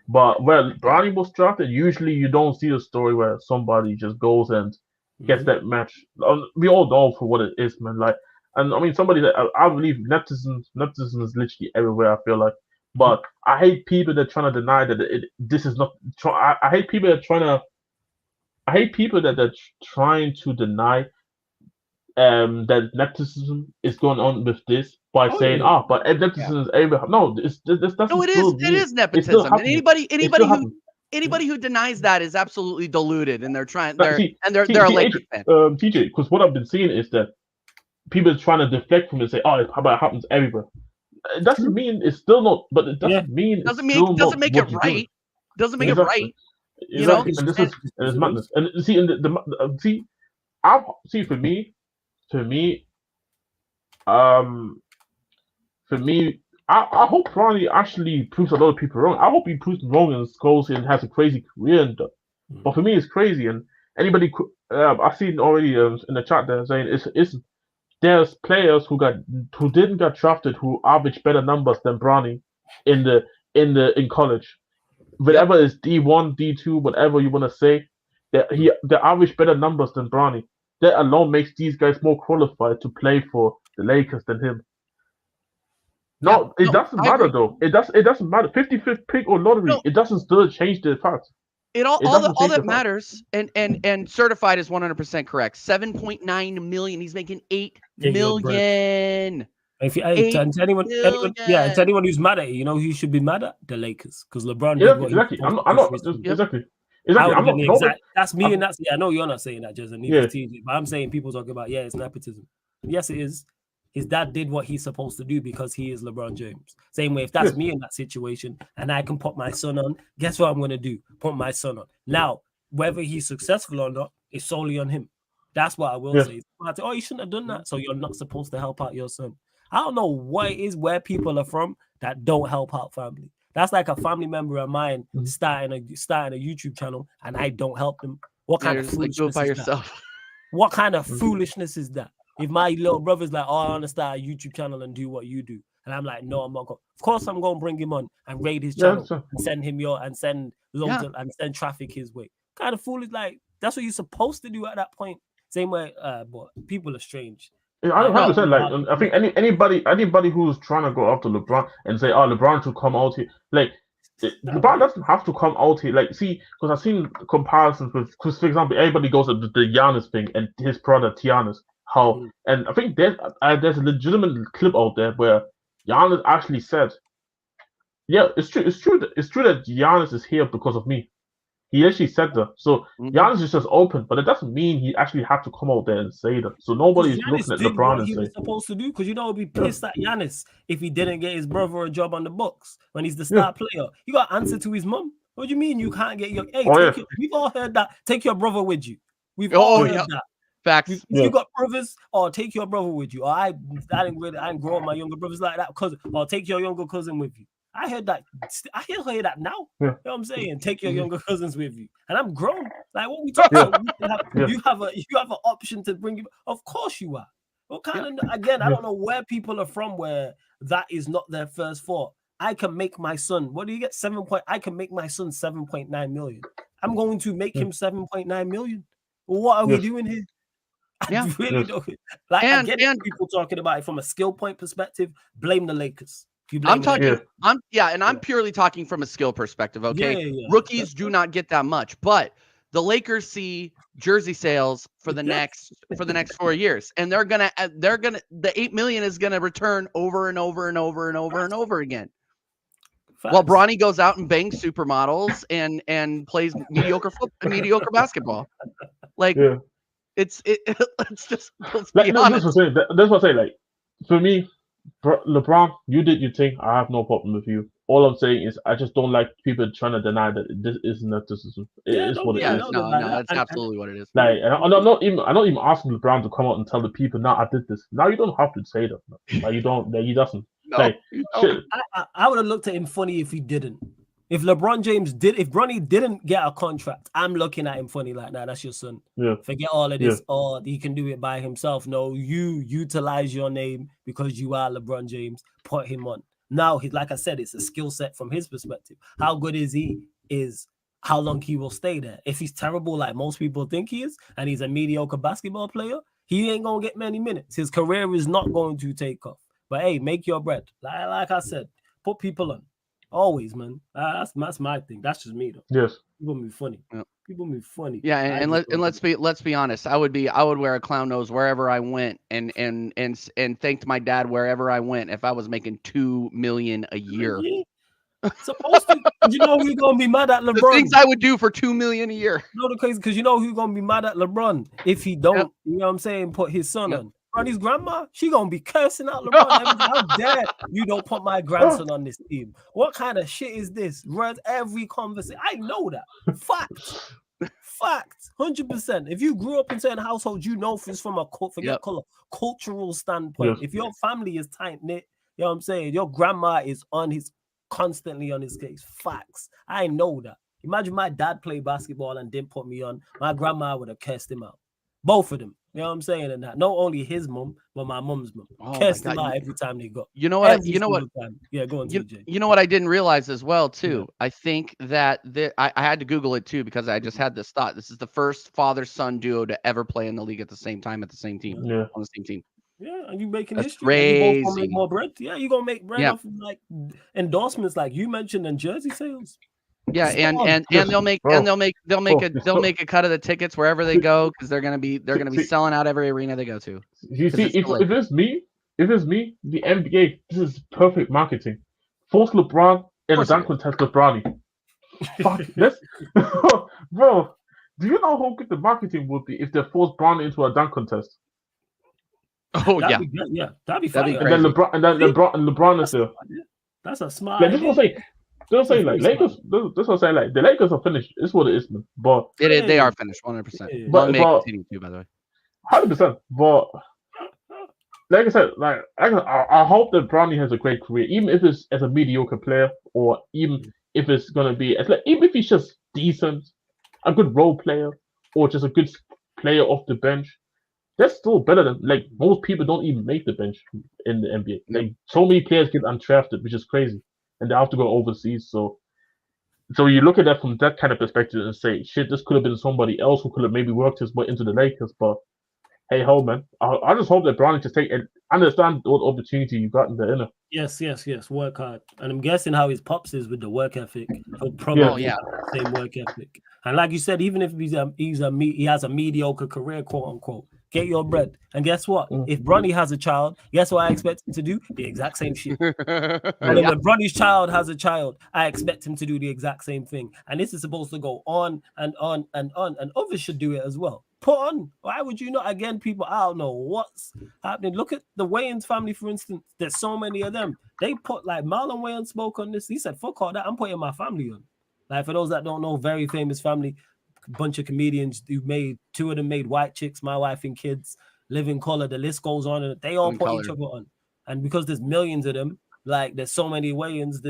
But where Bronny was drafted, usually you don't see a story where somebody just goes and gets that match. We all know for what it is, man. Like, and I mean, somebody that I believe nepotism is literally everywhere. I feel like, but I hate people that are trying to deny that this is not. I hate people that are trying to deny that nepotism is going on with this by saying, but nepotism is everywhere. No, it
is nepotism. And anybody who denies that is absolutely deluded, and they're a Lakers fan.
TJ, because what I've been seeing is that people are trying to deflect from it and say, "Oh, it happens everywhere." It doesn't mean it's still not, but it doesn't mean it doesn't
make it right. Doesn't make it right. You know,
and this is madness. And see, for me, I hope Bronny actually proves a lot of people wrong. I hope he proves them wrong and goes and has a crazy career. But for me, it's crazy. And anybody, I've seen already in the chat there saying there's players who didn't get drafted who average better numbers than Bronny in college. Whatever is D1, D2, whatever you want to say, they average better numbers than Bronny. That alone makes these guys more qualified to play for the Lakers than him. No,
Yeah,
it doesn't
I
matter
agree.
though. It doesn't matter. 55th pick or lottery,
No.
it doesn't still change the fact.
It all
It
all
doesn't
that
change the fact.
matters, and certified is 100% correct. 7.9 million. He's making 8
Take your breath.
million.
If you,
8
to anyone,
million.
to anyone who's mad at it, you know who you should be mad at? The Lakers, because LeBron
Yeah,
did what he
exactly.
was supposed
I'm
to do
not
for his team.
Yep.
exactly.
I would
I'm
have been
not
the
nobody.
exact. That's me,
I'm-
and that's I know you're not saying that, just neither
Yeah.
is TJ. But I'm saying people talking about it's nepotism. Yes, it is. His dad did what he's supposed to do because he is LeBron James. Same way, if that's
Yes.
me in that situation and I can put my son on, guess what I'm gonna do? Put my son on. Now, whether he's successful or not, is solely on him. That's what I will
Yes.
say. Oh, you shouldn't have done that. So you're not supposed to help out your son. I don't know what it is where people are from that don't help out family. That's like a family member of mine starting a YouTube channel and I don't help them. What kind of
Like, do it
foolishness
by
is
yourself.
that? What kind of foolishness is that? If my little brother's like, oh, I want to start a YouTube channel and do what you do, and I'm like, no, I'm not going. Of course, I'm going to bring him on and raid his channel
sure.
and send him send loads of, and send traffic his way. Kind of foolish, like that's what you're supposed to do at that point. Same way, but people are strange.
Yeah, I don't have to say like I think anybody who's trying to go after LeBron and say, oh, LeBron should come out here, like LeBron doesn't have to come out here. Like, see, because I've seen comparisons with, because for example, everybody goes to the Giannis thing and his brother Giannis. How and I think there's a legitimate clip out there where Giannis actually said, "Yeah, it's true that Giannis is here because of me." He actually said that. So Giannis is just open, but it doesn't mean he actually had to come out there and say that. So nobody's looking at LeBron and
he was
saying
supposed to do, because you know it'd be pissed at Giannis if he didn't get his brother a job on the Bucks when he's the star player. You got to answer to his mum. What do you mean you can't get your? Hey, we've all heard that. Take your brother with you. We've all heard that.
Facts.
If you got brothers, or take your brother with you. Or I didn't grow up my younger brothers like that, cousin. Or take your younger cousin with you. I heard that. I hear that now. You know what I'm saying? Take your younger cousins with you. And I'm grown. Like what we talking about? You have an option to bring you. Of course you are. What kind of again? I don't know where people are from where that is not their first thought. I can make my son. What do you get? I can make my son 7.9 million. I'm going to make him 7.9 million. Well, what are we doing here? I really don't. Like, I get people talking about it from a skill point perspective. Blame the Lakers.
I'm purely talking from a skill perspective. Okay, rookies do not get that much, but the Lakers see jersey sales for the next 4 years, and they're gonna the 8 million is gonna return over and over and over and over and over again. Facts. While Bronny goes out and bangs supermodels and plays mediocre basketball, like. It's just let's be honest.
That's what I say. Like for me, LeBron, you did your thing. I have no problem with you. All I'm saying is I just don't like people trying to deny that this is nepotism. It is what it is.
No, that's absolutely what it is.
Like, and I'm not even asking LeBron to come out and tell the people, "No, I did this." Now you don't have to say that. Like you don't. Like, he doesn't.
No,
like,
I would have looked at him funny if he didn't. If Bronny didn't get a contract, I'm looking at him funny like, nah, that's your son.
Yeah.
Forget all of this. Oh, he can do it by himself. No, you utilize your name because you are LeBron James. Put him on. Now, like I said, it's a skill set from his perspective. How good is he? Is how long he will stay there. If he's terrible, like most people think he is, and he's a mediocre basketball player, he ain't gonna get many minutes. His career is not going to take off. But hey, make your bread. Like I said, put people on. Always, man. That's my thing. That's just me, though.
Yes.
People be funny. Yep. People be funny.
Yeah, and let's be honest. I would wear a clown nose wherever I went, and thanked my dad wherever I went if I was making $2 million a year.
Supposed to. You know who's gonna be mad at LeBron?
The things I would do for $2 million a year.
No, the crazy, because you know who's gonna be mad at LeBron if he don't. You know what I'm saying? Put his son on. Bronny's grandma, she gonna be cursing out LeBron. How dare you don't put my grandson on this team? What kind of shit is this? Runs every conversation. I know that. Fact. 100%. If you grew up in certain households, you know it's from a cultural standpoint. If your family is tight knit, you know what I'm saying? Your grandma is constantly on his case. Facts. I know that. Imagine my dad played basketball and didn't put me on. My grandma would have cursed him out. Both of them. You know what I'm saying? And that not only his mom, but my mom's mom. Cursed him out every time they got.
You know what?
Time. Yeah, go on, TJ.
You know what I didn't realize as well, too? Yeah. I think that I had to Google it, too, because I just had this thought. This is the first father-son duo to ever play in the league at the same time, at the same team, on the same team.
Yeah, and you making
That's
history. And you both gonna make
crazy.
more bread. Yeah, you gonna make bread
Yeah.
off of like endorsements, like you mentioned, and jersey sales.
Yeah,
Spot on.
and
Yes,
they'll make
bro.
and they'll make
Bro,
make a cut of the tickets wherever they go because they're gonna be
see,
selling out every arena they go to.
you
'Cause
see,
it's
if
the Lakers.
it's me, the NBA, this is perfect marketing. Force LeBron in a
course it
dunk contest with Bronny. Fuck this, bro. Do you know how good the marketing would be if they forced Bronny into a dunk contest?
Oh yeah,
That'd be good. Yeah, that'd be
That'd be
fire.
And then
crazy.
LeBron is there.
That's a smart
Like this
idea.
was saying, don't say like
Very smart.
Lakers. This was saying like the Lakers are finished. It's what it is, man. But
They are finished 100%.
Yeah.
Long may
But-
continue to, by the way.
100%. But like I said, like I hope that Bronny has a great career, even if it's as a mediocre player, or even if it's gonna be as like even if he's just decent, a good role player, or just a good player off the bench. That's still better than like most people don't even make the bench in the NBA. Like so many players get undrafted, which is crazy, and they have to go overseas. So you look at that from that kind of perspective and say, shit, this could have been somebody else who could have maybe worked his way into the Lakers. But hey, ho, man, I just hope that Bronny just take and understand what opportunity you got in the inner.
Yes. Work hard, and I'm guessing how his pops is with the work ethic. He'll probably
Yeah.
have the same work ethic. And like you said, even if he has a mediocre career, quote unquote, get your bread. And guess what? If Bronny has a child, guess what I expect him to do? The exact same shit. And then when Bronny's child has a child, I expect him to do the exact same thing. And this is supposed to go on and on and on. And others should do it as well. Put on. Why would you not? Again, people, I don't know what's happening. Look at the Wayans family, for instance. There's so many of them. They put like Marlon Wayans spoke on this. He said, fuck all that. I'm putting my family on. Like for those that don't know, very famous family, bunch of comedians who made, two of them made White Chicks, My Wife and Kids, Living Color, the list goes on, and they all
Living
put
Colour.
each other on. And because there's millions of them, like there's so many Wayans,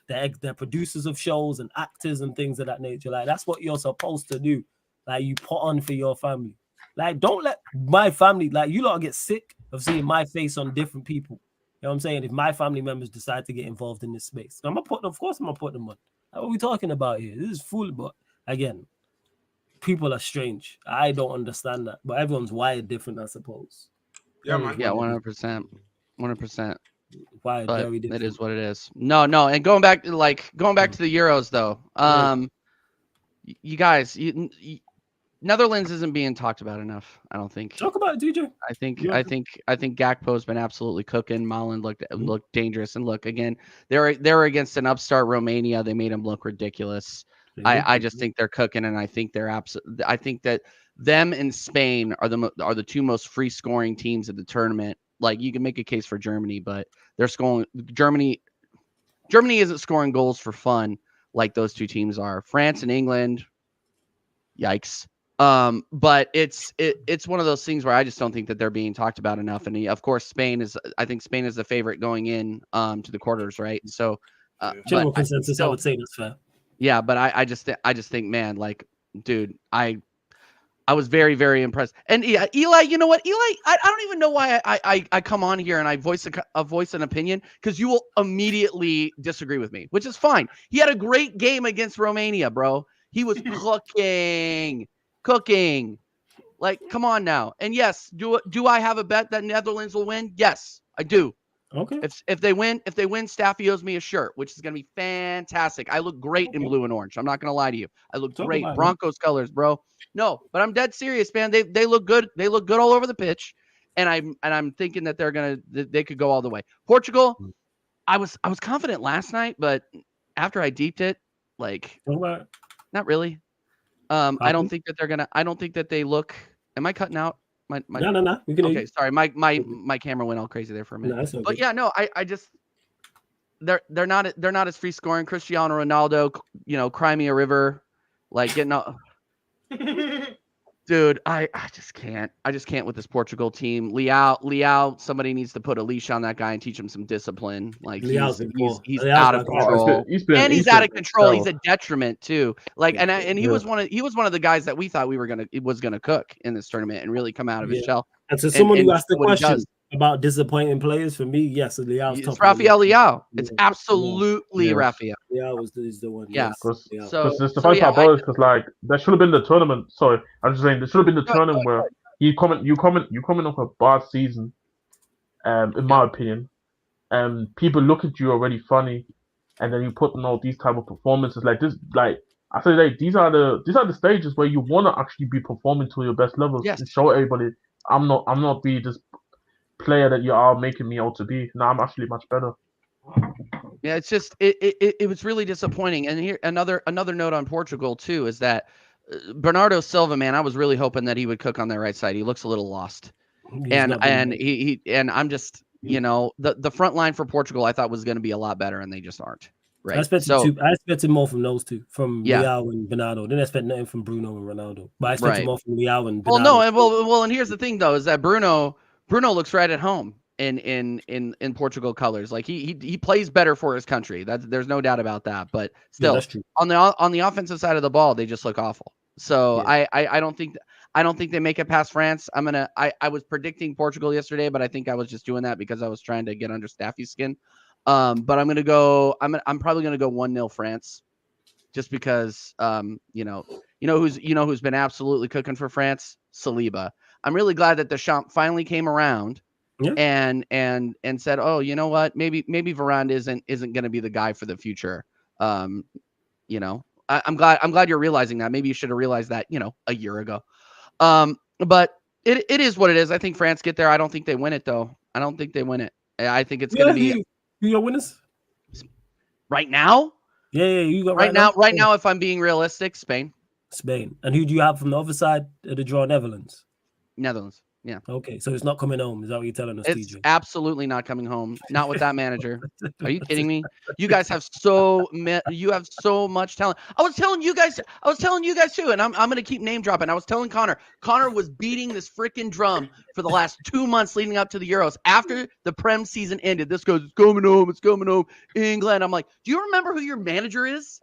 they're producers of shows and actors and things of that nature. Like that's what you're supposed to do. Like you put on for your family. Like don't let my family, like you lot get sick of seeing my face on different people. You know what I'm saying? If my family members decide to get involved in this space, I'm gonna put them, of course I'm gonna put them on. Like, what are we talking about here? This is fool, but again, people are strange. I don't understand that, but everyone's wired different, I suppose.
Yeah, man.
Yeah, 100%. 100%.
Wired
But
very different.
it is what it is. No, and going back to the Euros though. You guys, Netherlands isn't being talked about enough, I don't think.
Talk about it, DJ.
I think
Yeah.
Gakpo's been absolutely cooking. Malin looked dangerous, and look again, they're against an upstart Romania. They made him look ridiculous. I just think they're cooking, and I think they're I think that them and Spain are the two most free scoring teams of the tournament. Like you can make a case for Germany, but they're scoring. Germany isn't scoring goals for fun like those two teams are. France and England, yikes. But it's one of those things where I just don't think that they're being talked about enough. And of course, I think Spain is the favorite going in to the quarters, right? So
general consensus, I would say that's fair.
Yeah, but I just think, man, like, dude, I was very, very impressed. And yeah, Eli, you know what, Eli, I don't even know why I come on here and I voice an opinion, because you will immediately disagree with me, which is fine. He had a great game against Romania, bro. He was cooking. Like, come on now. And yes, do I have a bet that Netherlands will win? Yes, I do.
Okay.
If they win, Staffy owes me a shirt, which is gonna be fantastic. I look great in blue and orange. I'm not gonna lie to you. I look great. Broncos colors, bro. No, but I'm dead serious, man. They look good. They look good all over the pitch. And I'm thinking that they could go all the way. Portugal, I was confident last night, but after I deeped it, like, not really. I don't think that they look. Am I cutting out? No.
We can
okay, sorry. My camera went all crazy there for a minute.
No,
but yeah, no, I just they're not as free scoring. Cristiano Ronaldo, cry me a river, like getting out. Dude, I just can't. I just can't with this Portugal team. Leao, somebody needs to put a leash on that guy and teach him some discipline. Like he's out of control. He's out of control. He's a detriment too. Like and he was one of the guys that we thought was gonna cook in this tournament and really come out of his shell.
And so someone who asked the question about disappointing players, for me, yes, Leao's
top. It's Rafael Leao. It's absolutely Rafael.
Leao is the one.
Yeah.
Because the funny part about it is because like that should have been the tournament. Sorry, I'm just saying there should have been the tournament where you coming off a bad season, in my opinion. People look at you already funny, and then you put on all these type of performances like this. Like I say, like these are the stages where you want to actually be performing to your best levels
Yes.
and show everybody I'm not be this player that you are making me out to be. No, I'm actually much better.
Yeah, it's just it was really disappointing. And here another note on Portugal too is that Bernardo Silva, man, I was really hoping that he would cook on that right side. He looks a little lost, and I'm just the front line for Portugal I thought was going to be a lot better, and they just aren't. Right.
I expected more from those two, from
Yeah.
Leao and Bernardo. Didn't expect nothing from Bruno and Ronaldo, but I expected more from Leao and
Well,
Bernardo.
no, and here's the thing though, is that Bruno looks right at home in Portugal colors. Like he plays better for his country. There's no doubt about that. But still,
that's true.
on the offensive side of the ball, they just look awful. So I don't think they make it past France. I was predicting Portugal yesterday, but I think I was just doing that because I was trying to get under Staffy's skin. But I'm probably gonna go 1-0 France, just because who's been absolutely cooking for France? Saliba. I'm really glad that Deschamps finally came around and said, oh, you know what? Maybe Varane isn't going to be the guy for the future. I'm glad you're realizing that. Maybe you should have realized that, a year ago. But it is what it is. I think France get there. I don't think they win it though. I don't think they win it. I think it's going to be
who your winners
right now.
Yeah, you got
right now. If I'm being realistic, Spain.
And who do you have from the other side of the draw? Netherlands. Yeah. Okay, so it's not coming home. Is that what you're telling us,
It's
TJ?
absolutely not coming home. Not with that manager. Are you kidding me? You guys have so much talent. I was telling you guys too, and I'm going to keep name dropping. I was telling Connor. Connor was beating this freaking drum for the last 2 months leading up to the Euros. After the Prem season ended, this goes, it's coming home, England. I'm like, do you remember who your manager is?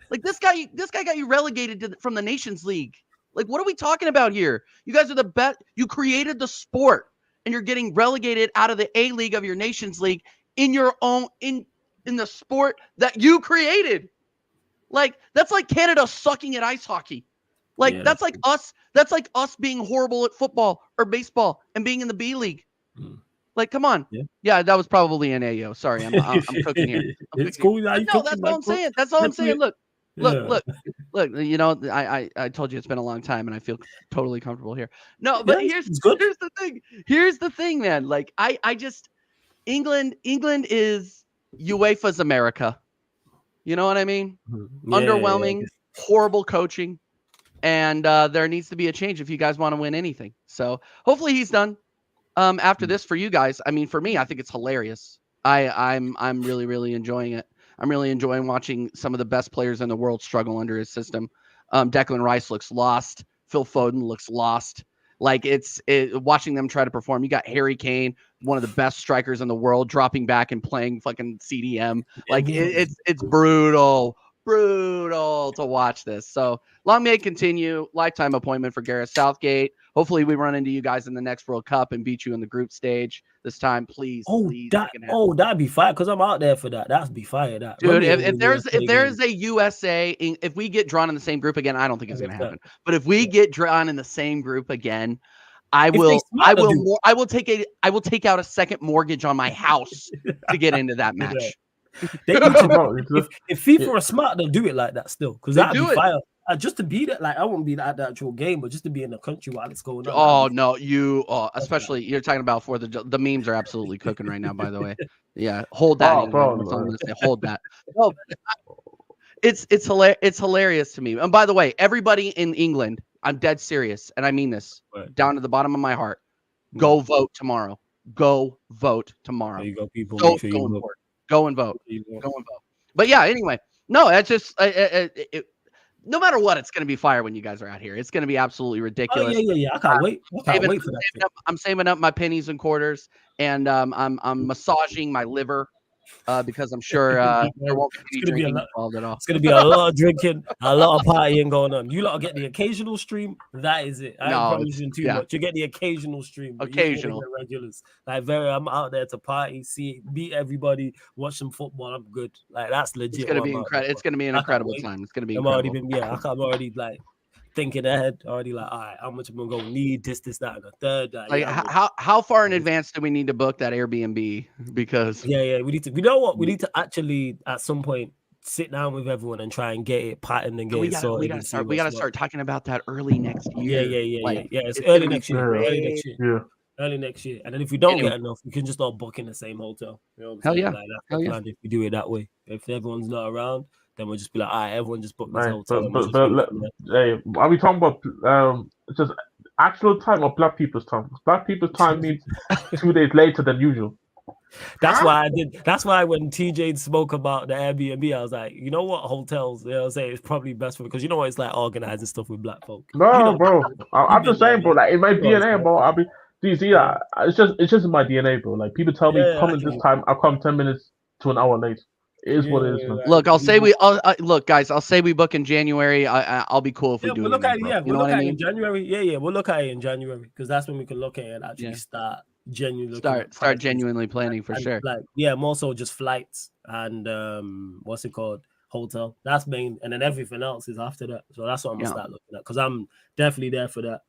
Like this guy got you relegated from the Nations League. Like, what are we talking about here? You guys are the best. You created the sport, and you're getting relegated out of the A League of your Nations League in your own in the sport that you created. Like, that's like Canada sucking at ice hockey. Like, that's like us. That's like us being horrible at football or baseball and being in the B League. Like, come on. Yeah, that was probably an AO. Sorry, I'm cooking here.
It's cool.
No, that's all I'm saying. That's all I'm saying. Look. I told you it's been a long time, and I feel totally comfortable here. No, but here's the thing. Here's the thing, man. Like, I just England is UEFA's America. You know what I mean? Underwhelming, horrible coaching, and there needs to be a change if you guys want to win anything. So hopefully he's done. After this, for you guys, I mean, for me, I think it's hilarious. I'm really, really enjoying it. I'm really enjoying watching some of the best players in the world struggle under his system. Declan Rice looks lost. Phil Foden looks lost. Like watching them try to perform. You got Harry Kane, one of the best strikers in the world, dropping back and playing fucking CDM. Like it's brutal to watch this. So long may it continue. Lifetime appointment for Gareth Southgate. Hopefully we run into you guys in the next World Cup and beat you in the group stage this time. Please.
That'd be fire because I'm out there for that. That'd be fire. That
dude. If there's a USA, if we get drawn in the same group again, I don't think it's gonna happen. But if we get drawn in the same group again, I will take out a second mortgage on my house to get into that match.
If FIFA are smart, they'll do it like that still because that'd be fire. Just to be that, like I won't be at the actual game, but just to be in the country while it's going on.
Oh no, especially you're talking about for the memes are absolutely cooking right now. By the way, yeah, hold that. Hold that. No, it's hilarious to me. And by the way, everybody in England, I'm dead serious, and I mean this down to the bottom of my heart. Go vote tomorrow. Go vote tomorrow.
There you go, people.
Go and vote. But yeah, anyway, no, that's just no matter what, it's going to be fire when you guys are out here. It's going to be absolutely ridiculous.
Oh, yeah. I can't wait. Wait for that.
I'm saving up my pennies and quarters, and I'm massaging my liver because I'm sure there won't be any drinking involved at all.
It's going to be a lot of drinking, a lot of partying going on. You lot get the occasional stream. That is it. I ain't promising too much. You get the occasional stream.
Occasional.
The regulars. I'm out there to party, meet everybody, watch some football. I'm good. Like that's legit.
It's going to be incredible. It's going to be an incredible time. It's going to be incredible.
I'm already like thinking ahead already. Like, all right, how much am I gonna need? This, that, and the third.
Like, how far in advance do we need to book that Airbnb? Because
yeah, we need to. You know what? We need to actually at some point sit down with everyone and try and get it patterned and get it sorted.
We gotta start talking about that early next year.
Yeah. It's early next year.
Yeah.
Early next year. And then if we don't get enough, we can just all book in the same hotel. You know what I'm
Hell
saying?
yeah.
Like, that's the plan if we do it that way. If everyone's not around, then we'll just be like, all right, everyone just book this hotel.
Hey, are we talking about just actual time or Black people's time? Black people's time means 2 days later than usual.
That's why I did. That's why when TJ spoke about the Airbnb, I was like, you know what, hotels, you know what I'm saying, it's probably best for, because you know what it's like organizing stuff with Black folk.
No,
you know,
bro. I'm just saying, bro. Like in my DNA, bro. It's just in my DNA, bro. Like people tell me come in this time, I'll come 10 minutes to an hour late. It is what it is, man.
Look, I'll say look, guys. I'll say we book in January. I'll be cool if we do.
We'll look at it. Yeah,
we'll look at it
in January. Yeah, we'll look at it in January because that's when we can look at it and actually start genuinely
start genuinely planning for sure.
Like, more so just flights and what's it called, hotel. That's main, and then everything else is after that. So that's what I'm gonna start looking at because I'm definitely there for that.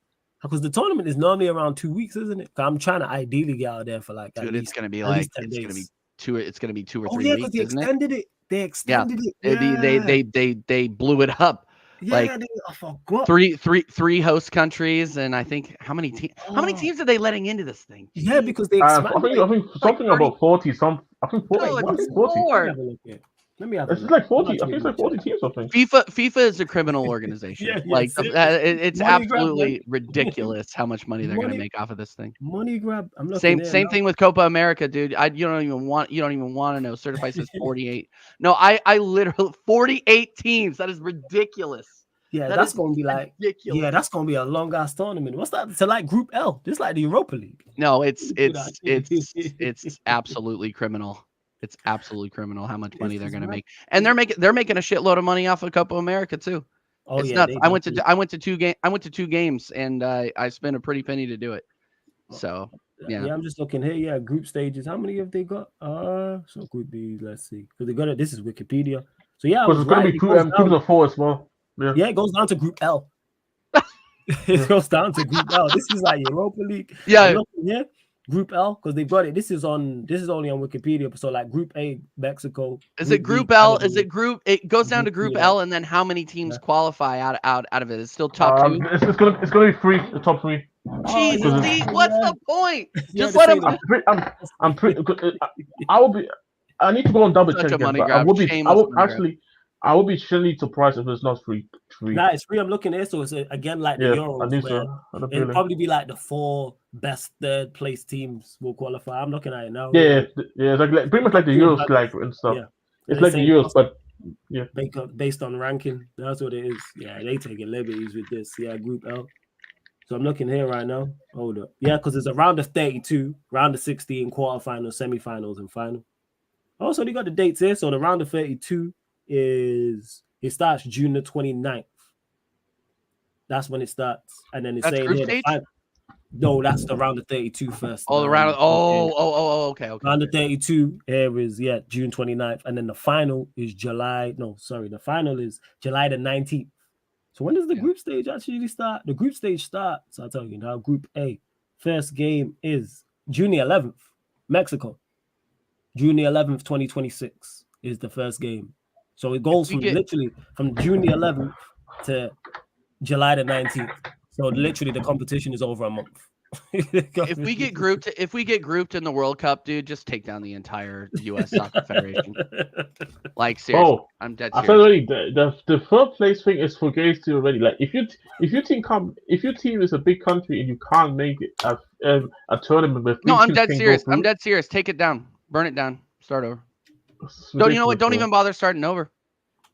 Because the tournament is normally around 2 weeks, isn't it? I'm trying to ideally get out there for like.
Dude, it's gonna be like it's gonna be 2 or 3 weeks.
They extended it. They extended it.
They blew it up. Like
I forgot.
Three host countries, and I think how many teams are they letting into this thing?
Yeah, because they
I think something about 40. I think 40.
No,
I think 40.
Let me have
It's like 40. I think it's like 40 teams or something.
FIFA is a criminal organization. It's absolutely ridiculous how much money they're going to make off of this thing.
Money grab.
Same thing with Copa America, dude. You don't even want to know. Certified says 48. No, I literally 48 teams. That is ridiculous.
Yeah, that's gonna be like ridiculous. Yeah, that's gonna be a long ass tournament. What's that? To like Group L. This is like the Europa League.
No, it's absolutely criminal. It's absolutely criminal how much money they're going to make, and they're making a shitload of money off of Copa America too. Oh, it's nuts. I went to two games, and I spent a pretty penny to do it. So yeah,
I'm just looking here. Yeah, group stages. How many have they got? So Group B. Let's see, because they got it. This is Wikipedia. So yeah,
it's going to be groups of 4 as well.
Yeah, it goes down to Group L. It goes down to Group L. This is like Europa League.
Yeah.
Group L, because they've got it. This is only on Wikipedia. So like Group A, Mexico.
Is it Group L? Is it Group? It goes down to Group L, and then how many teams qualify out of it? It's still top 2.
It's gonna be 3. The top 3.
Jesus, what's the point? Just let them.
I'm pretty good. I need to go and double check again. But I would be surely surprised if it's not 3.
Nah, it's 3. I'm looking here, so it's again like the Euros. It'll probably be like the 4 best third place teams will qualify. I'm looking at it now.
Yeah. It's like pretty much like the Euros, like and stuff. Yeah. It's like the Euros, but
based on ranking, that's what it is. Yeah, they taking liberties with this. Yeah, Group L. So I'm looking here right now. Hold up. Yeah, because it's a round of 32, round of 16, quarterfinals, semifinals, and final. Also, they got the dates here. So the round of 32 it starts June the 29th. That's when it starts, and then it's saying here. No, that's the round of 32 first.
Oh, the round. Okay.
Round of 32 here is June 29th, and then the final is July. No, sorry, the final is July the 19th. So when does the group stage actually start? The group stage starts. I'll tell you now. Group A, first game is June the 11th, Mexico. June the 11th, 2026 is the first game. So it goes literally from June the 11th to July the 19th. So literally the competition is over a month.
If we get grouped in the World Cup, dude, just take down the entire U.S. Soccer Federation. Like seriously, I'm dead serious.
I said already, the third place thing is for gays too already. Like if your team is a big country and you can't make it a tournament with
I'm dead serious. I'm dead serious. Take it down, burn it down, start over. You know what? Don't even bother starting over.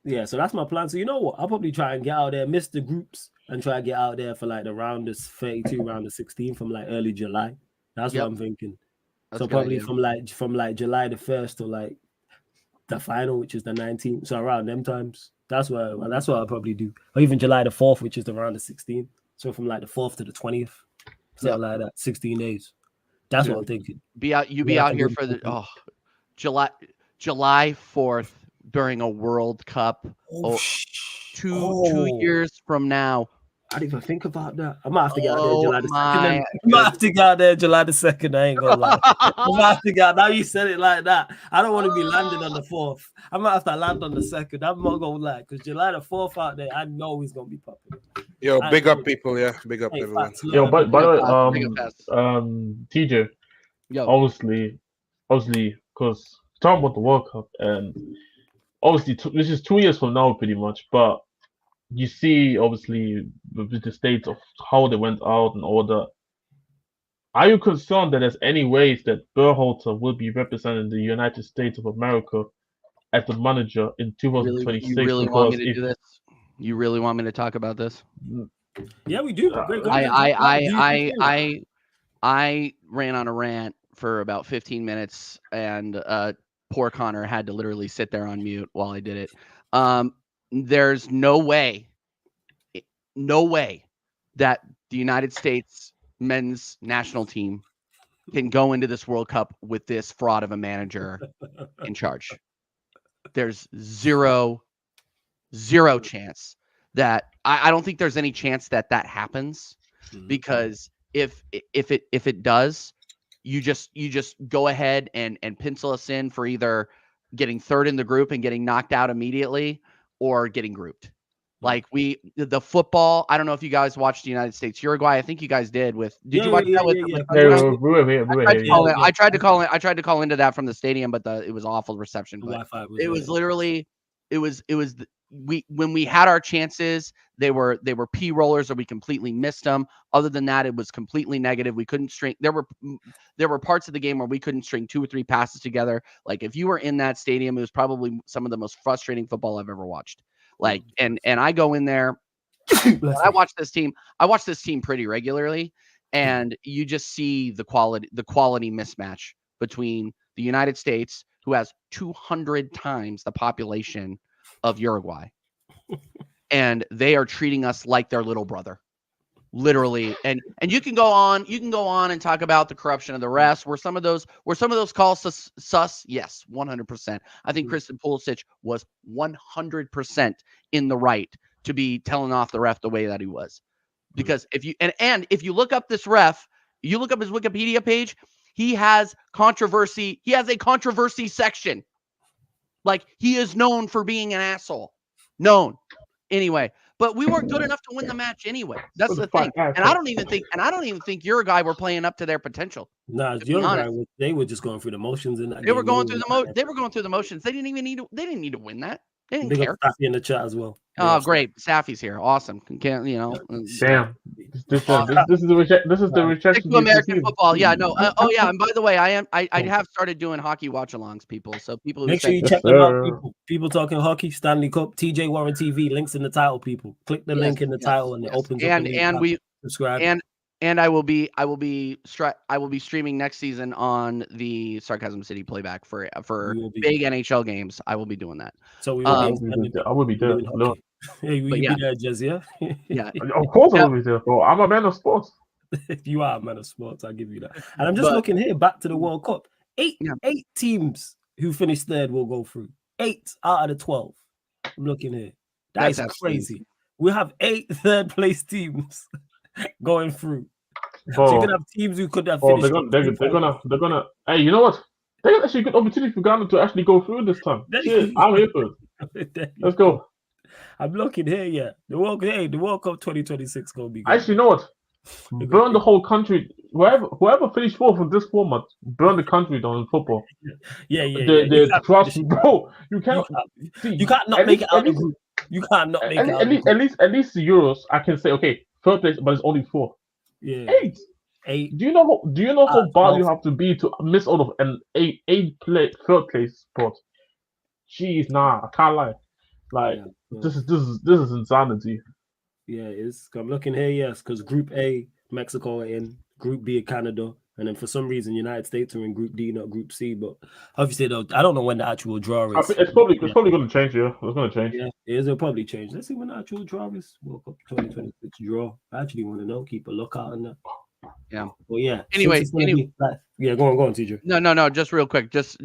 Yeah, so that's my plan. So you know what? I'll probably try and get out there, miss the groups, and try to get out there for like the round of 32, round of 16 from like early July. That's what I'm thinking. So probably from like July the 1st to like the final, which is the 19th. So around them times. That's what I'll probably do. Or even July the 4th, which is the round of 16. So from like the 4th to the 20th. Something like that. 16 days. That's what I'm thinking.
Be out here for the July 4th during a World Cup. 2 years from now.
I didn't even think about that. I might have to get out there
Oh
July the 2nd.
my
I might have to get out there July the 2nd. I ain't gonna lie. I might have to get out. Now you said it like that. I don't want to be landing on the 4th. I might have to land on the 2nd. I'm not gonna lie, because July the 4th out there, I know he's gonna be popping.
Yo, big up people, yeah. Big up everyone.
Facts,
Yo,
love
by
it.
the way,
Big up pass.
TJ,
Yo,
obviously, because talking about the World Cup, and obviously this is 2 years from now, pretty much. But you see, obviously, with the state of how they went out and all that. Are you concerned that there's any ways that Berhalter will be representing the United States of America as the manager in 2026?
you really want me
Because
to do this? You really want me to talk about this?
Yeah, we do. Great content.
I ran on a rant for about 15 minutes, and poor Connor had to literally sit there on mute while I did it. There's no way that the United States men's national team can go into this World Cup with this fraud of a manager in charge. There's zero chance that I don't think there's any chance that happens, because if it does, you just go ahead and pencil us in for either getting third in the group and getting knocked out immediately, or getting grouped. Like the football, I don't know if you guys watched the United States Uruguay. I think you guys did. Did you watch that with? I tried to call into that from the stadium, but it was awful reception. But it was literally, when we had our chances, they were P rollers, or we completely missed them. Other than that, it was completely negative. We couldn't string. There were parts of the game where we couldn't string 2 or 3 passes together. Like, if you were in that stadium, it was probably some of the most frustrating football I've ever watched. Like, and I go in there, I watch this team pretty regularly, and you just see the quality mismatch between the United States, who has 200 times the population of Uruguay, and they are treating us like their little brother, literally. And you can go on and talk about the corruption of the refs. Were some of those calls sus? Yes, 100%. I think Kristen Pulisic was 100% in the right to be telling off the ref the way that he was, because if you look up this ref, you look up his Wikipedia page, he has controversy. He has a controversy section. Like, he is known for being an asshole. Known. Anyway, but we weren't good enough to win the match anyway. That's the thing. And I don't even think Uruguay were playing up to their potential.
Nah, Uruguay, they were just going through the motions in that.
They were going through the motions. They didn't need to win that. They didn't care.
Staffy in the chat as well.
Oh, great. Staffy's here. Awesome. Can't,
Damn. This is the rejection.
Stick to American football. Yeah, no. And by the way, I have started doing hockey watch-alongs, people. So people
make sure you check them out. People talking hockey, Stanley Cup, TJ Warren TV, links in the title. People click the link in the title, and it opens up.
And we
subscribe.
And I will be streaming next season on the Sarcasm City playback for big NHL games. I will be doing that.
So
I will be there. No.
Hey, will you be there, Jez? Yeah.
Yeah. Of course I will be there. Bro. I'm a man of sports.
You are a man of sports. I'll give you that. And I'm just looking here back to the World Cup. Eight teams who finished third will go through. 8 out of the 12. I'm looking here. That's crazy. We have 8 third place teams going through. So you could have teams who could have finished.
They're gonna. Hey, you know what? They got actually a good opportunity for Ghana to actually go through this time. Shit, I'm here for it. Let's go.
I'm looking here. Yeah, the World Cup 2026 gonna be good.
Actually, you know what? Burn the whole country. Whoever finished 4th in this format, burn the country down in football.
Yeah.
Trust me, bro. You can't
not make it out of the group. You can't not make it out.
At least the Euros, I can say, okay, 3rd place, but it's only 4.
Yeah.
8. Do you know how bad you have to be to miss out of an 3rd place spot? Jeez, nah, I can't lie. Like, this is insanity.
Yeah, it is. I'm looking here, yes, because Group A, Mexico are in, Group B, Canada, and then for some reason, United States are in Group D, not Group C. But obviously, though, I don't know when the actual draw is.
It's probably going to change. Yeah, it's going to change.
Yeah, it'll probably change. Let's see when the actual draw is. World Cup 2026 draw. I actually want to know. Keep a lookout on that.
Yeah.
Well, yeah.
Anyway,
go on, TJ.
No. Just real quick. Just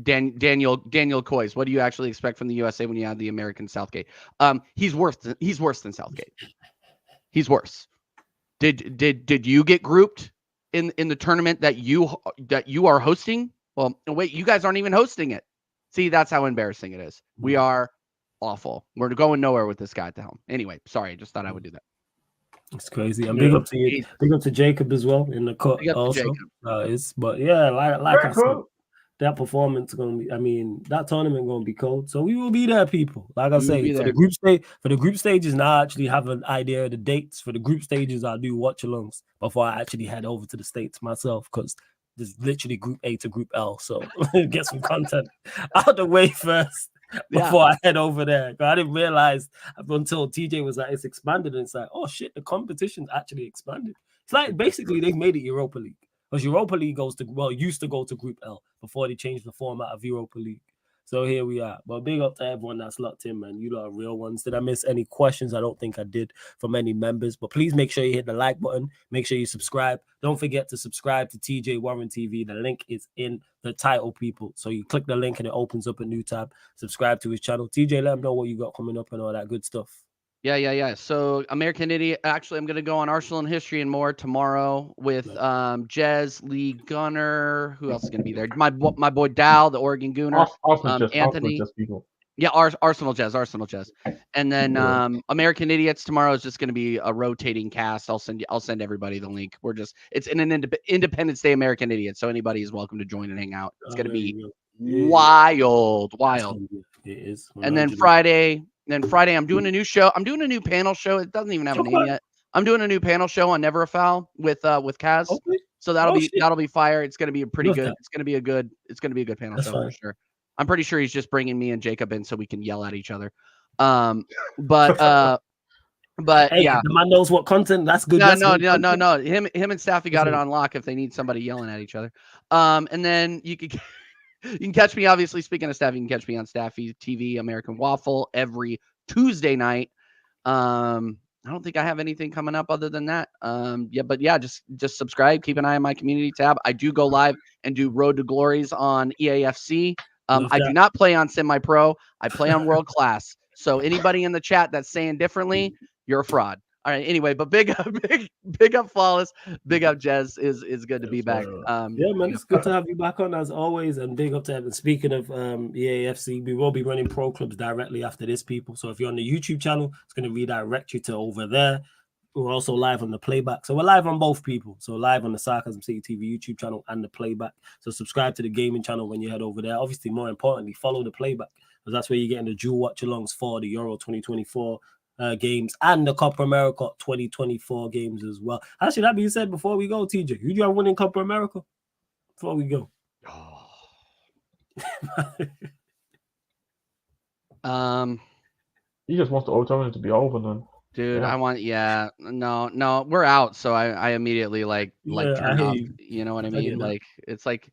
Daniel Coys. What do you actually expect from the USA when you have the American Southgate? He's worse than Southgate. He's worse. Did you get grouped in the tournament that you are hosting? Well, wait, you guys aren't even hosting it. See, that's how embarrassing it is. We are awful. We're going nowhere with this guy at the helm. Anyway, sorry, I just thought I would do that.
It's crazy. And big up to you. Big up to Jacob as well in the cut also. But yeah, like I said, that performance gonna be. I mean, that tournament gonna be cold. So we will be there, people. Like I say, for the group stages, now I actually have an idea of the dates. For the group stages, I'll do watch alongs before I actually head over to the States myself, because there's literally group A to group L. So get some content out the way first before I head over there. I didn't realize until TJ was like, it's expanded, and it's like, oh shit, the competition's actually expanded. It's like basically they've made it Europa League. Because Europa League used to go to Group L before they changed the format of Europa League. So here we are. But big up to everyone that's locked in, man. You lot are real ones. Did I miss any questions? I don't think I did from any members. But please make sure you hit the like button. Make sure you subscribe. Don't forget to subscribe to TJ Warren TV. The link is in the title, people. So you click the link and it opens up a new tab. Subscribe to his channel. TJ, let him know what you got coming up and all that good stuff.
Yeah. So American Idiot. Actually, I'm going to go on Arsenal and History and More tomorrow with Jez, Lee Gunner. Who else is going to be there? My boy Dow, the Oregon Gooner. Anthony. Yeah, Arsenal Jez. And then American Idiots tomorrow is just going to be a rotating cast. I'll send everybody the link. It's in an Independence Day American Idiots, so anybody is welcome to join and hang out. It's going to be wild.
It is. 100%.
And then Friday, I'm doing a new show. I'm doing a new panel show. It doesn't even have a name yet. I'm doing a new panel show on Never a Foul with Kaz. Okay. So that'll be fire. It's gonna be a pretty good. It's gonna be a good panel show for sure. I'm pretty sure he's just bringing me and Jacob in so we can yell at each other. But
hey,
yeah,
the man knows what content. That's good.
No. Him and Staffy got it on lock if they need somebody yelling at each other. And then you can catch me, obviously, speaking of Staffy, you can catch me on Staffy TV, American Waffle, every Tuesday night. I don't think I have anything coming up other than that. Just subscribe. Keep an eye on my community tab. I do go live and do Road to Glories on EAFC. I do not play on semi-pro. I play on world class. So anybody in the chat that's saying differently, you're a fraud. All right. Anyway, but big up Flawless. Big up Jez is good to be back.
Yeah, man, it's good to have you back on as always. And big up to Evan. Speaking of EAFC, we will be running pro clubs directly after this, people. So if you're on the YouTube channel, it's going to redirect you to over there. We're also live on the playback. So we're live on both, people. So live on the Sarcasm City TV YouTube channel and the playback. So subscribe to the gaming channel when you head over there. Obviously, more importantly, follow the playback, because that's where you're getting the dual watch alongs for the Euro 2024 games and the Copa America 2024 games as well. Actually, that being said, before we go, TJ, who do you have winning Copa America? Before we go.
He just wants the old tournament to be over then.
Dude, yeah. No, we're out. So I immediately turn off. You know what I mean? Like it's like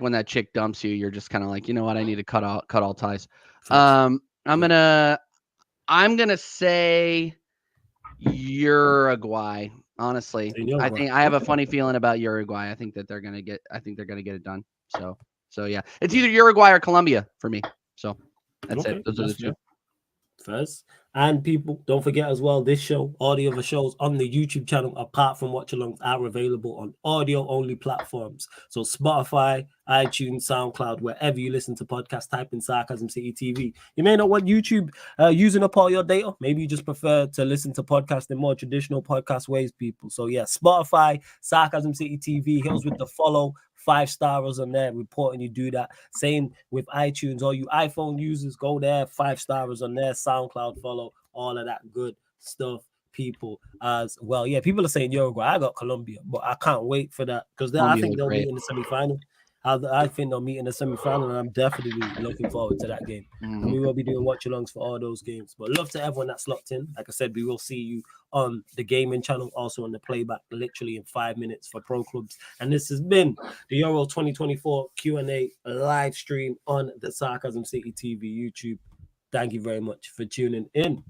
when that chick dumps you, you're just kind of like, you know what? I need to cut all ties. I'm gonna say Uruguay. Honestly, I think I have a funny feeling about Uruguay. I think they're gonna get it done. So yeah, it's either Uruguay or Colombia for me. So that's it. Those are the two.
First. And people, don't forget as well, this show, all the other shows on the YouTube channel, apart from watch alongs, are available on audio only platforms. So Spotify, iTunes, SoundCloud, wherever you listen to podcasts, type in Sarcasm City TV. You may not want YouTube using up all your data. Maybe you just prefer to listen to podcasts in more traditional podcast ways, people. So yeah, Spotify, Sarcasm City TV, Hills with the follow. 5 stars on there, reporting you do that. Same with iTunes. All you iPhone users, go there, 5 stars on there. SoundCloud, follow, all of that good stuff, people, as well. Yeah, people are saying Uruguay. I got Colombia, but I can't wait for that, because I think they'll meet in the semi-final. I think they'll meet in the semi-final, and I'm definitely looking forward to that game. And we will be doing watch-alongs for all those games. But love to everyone that's locked in. Like I said, we will see you on the gaming channel, also on the playback, literally in 5 minutes for pro clubs. And this has been the Euro 2024 Q&A live stream on the Sarcasm City TV YouTube. Thank you very much for tuning in.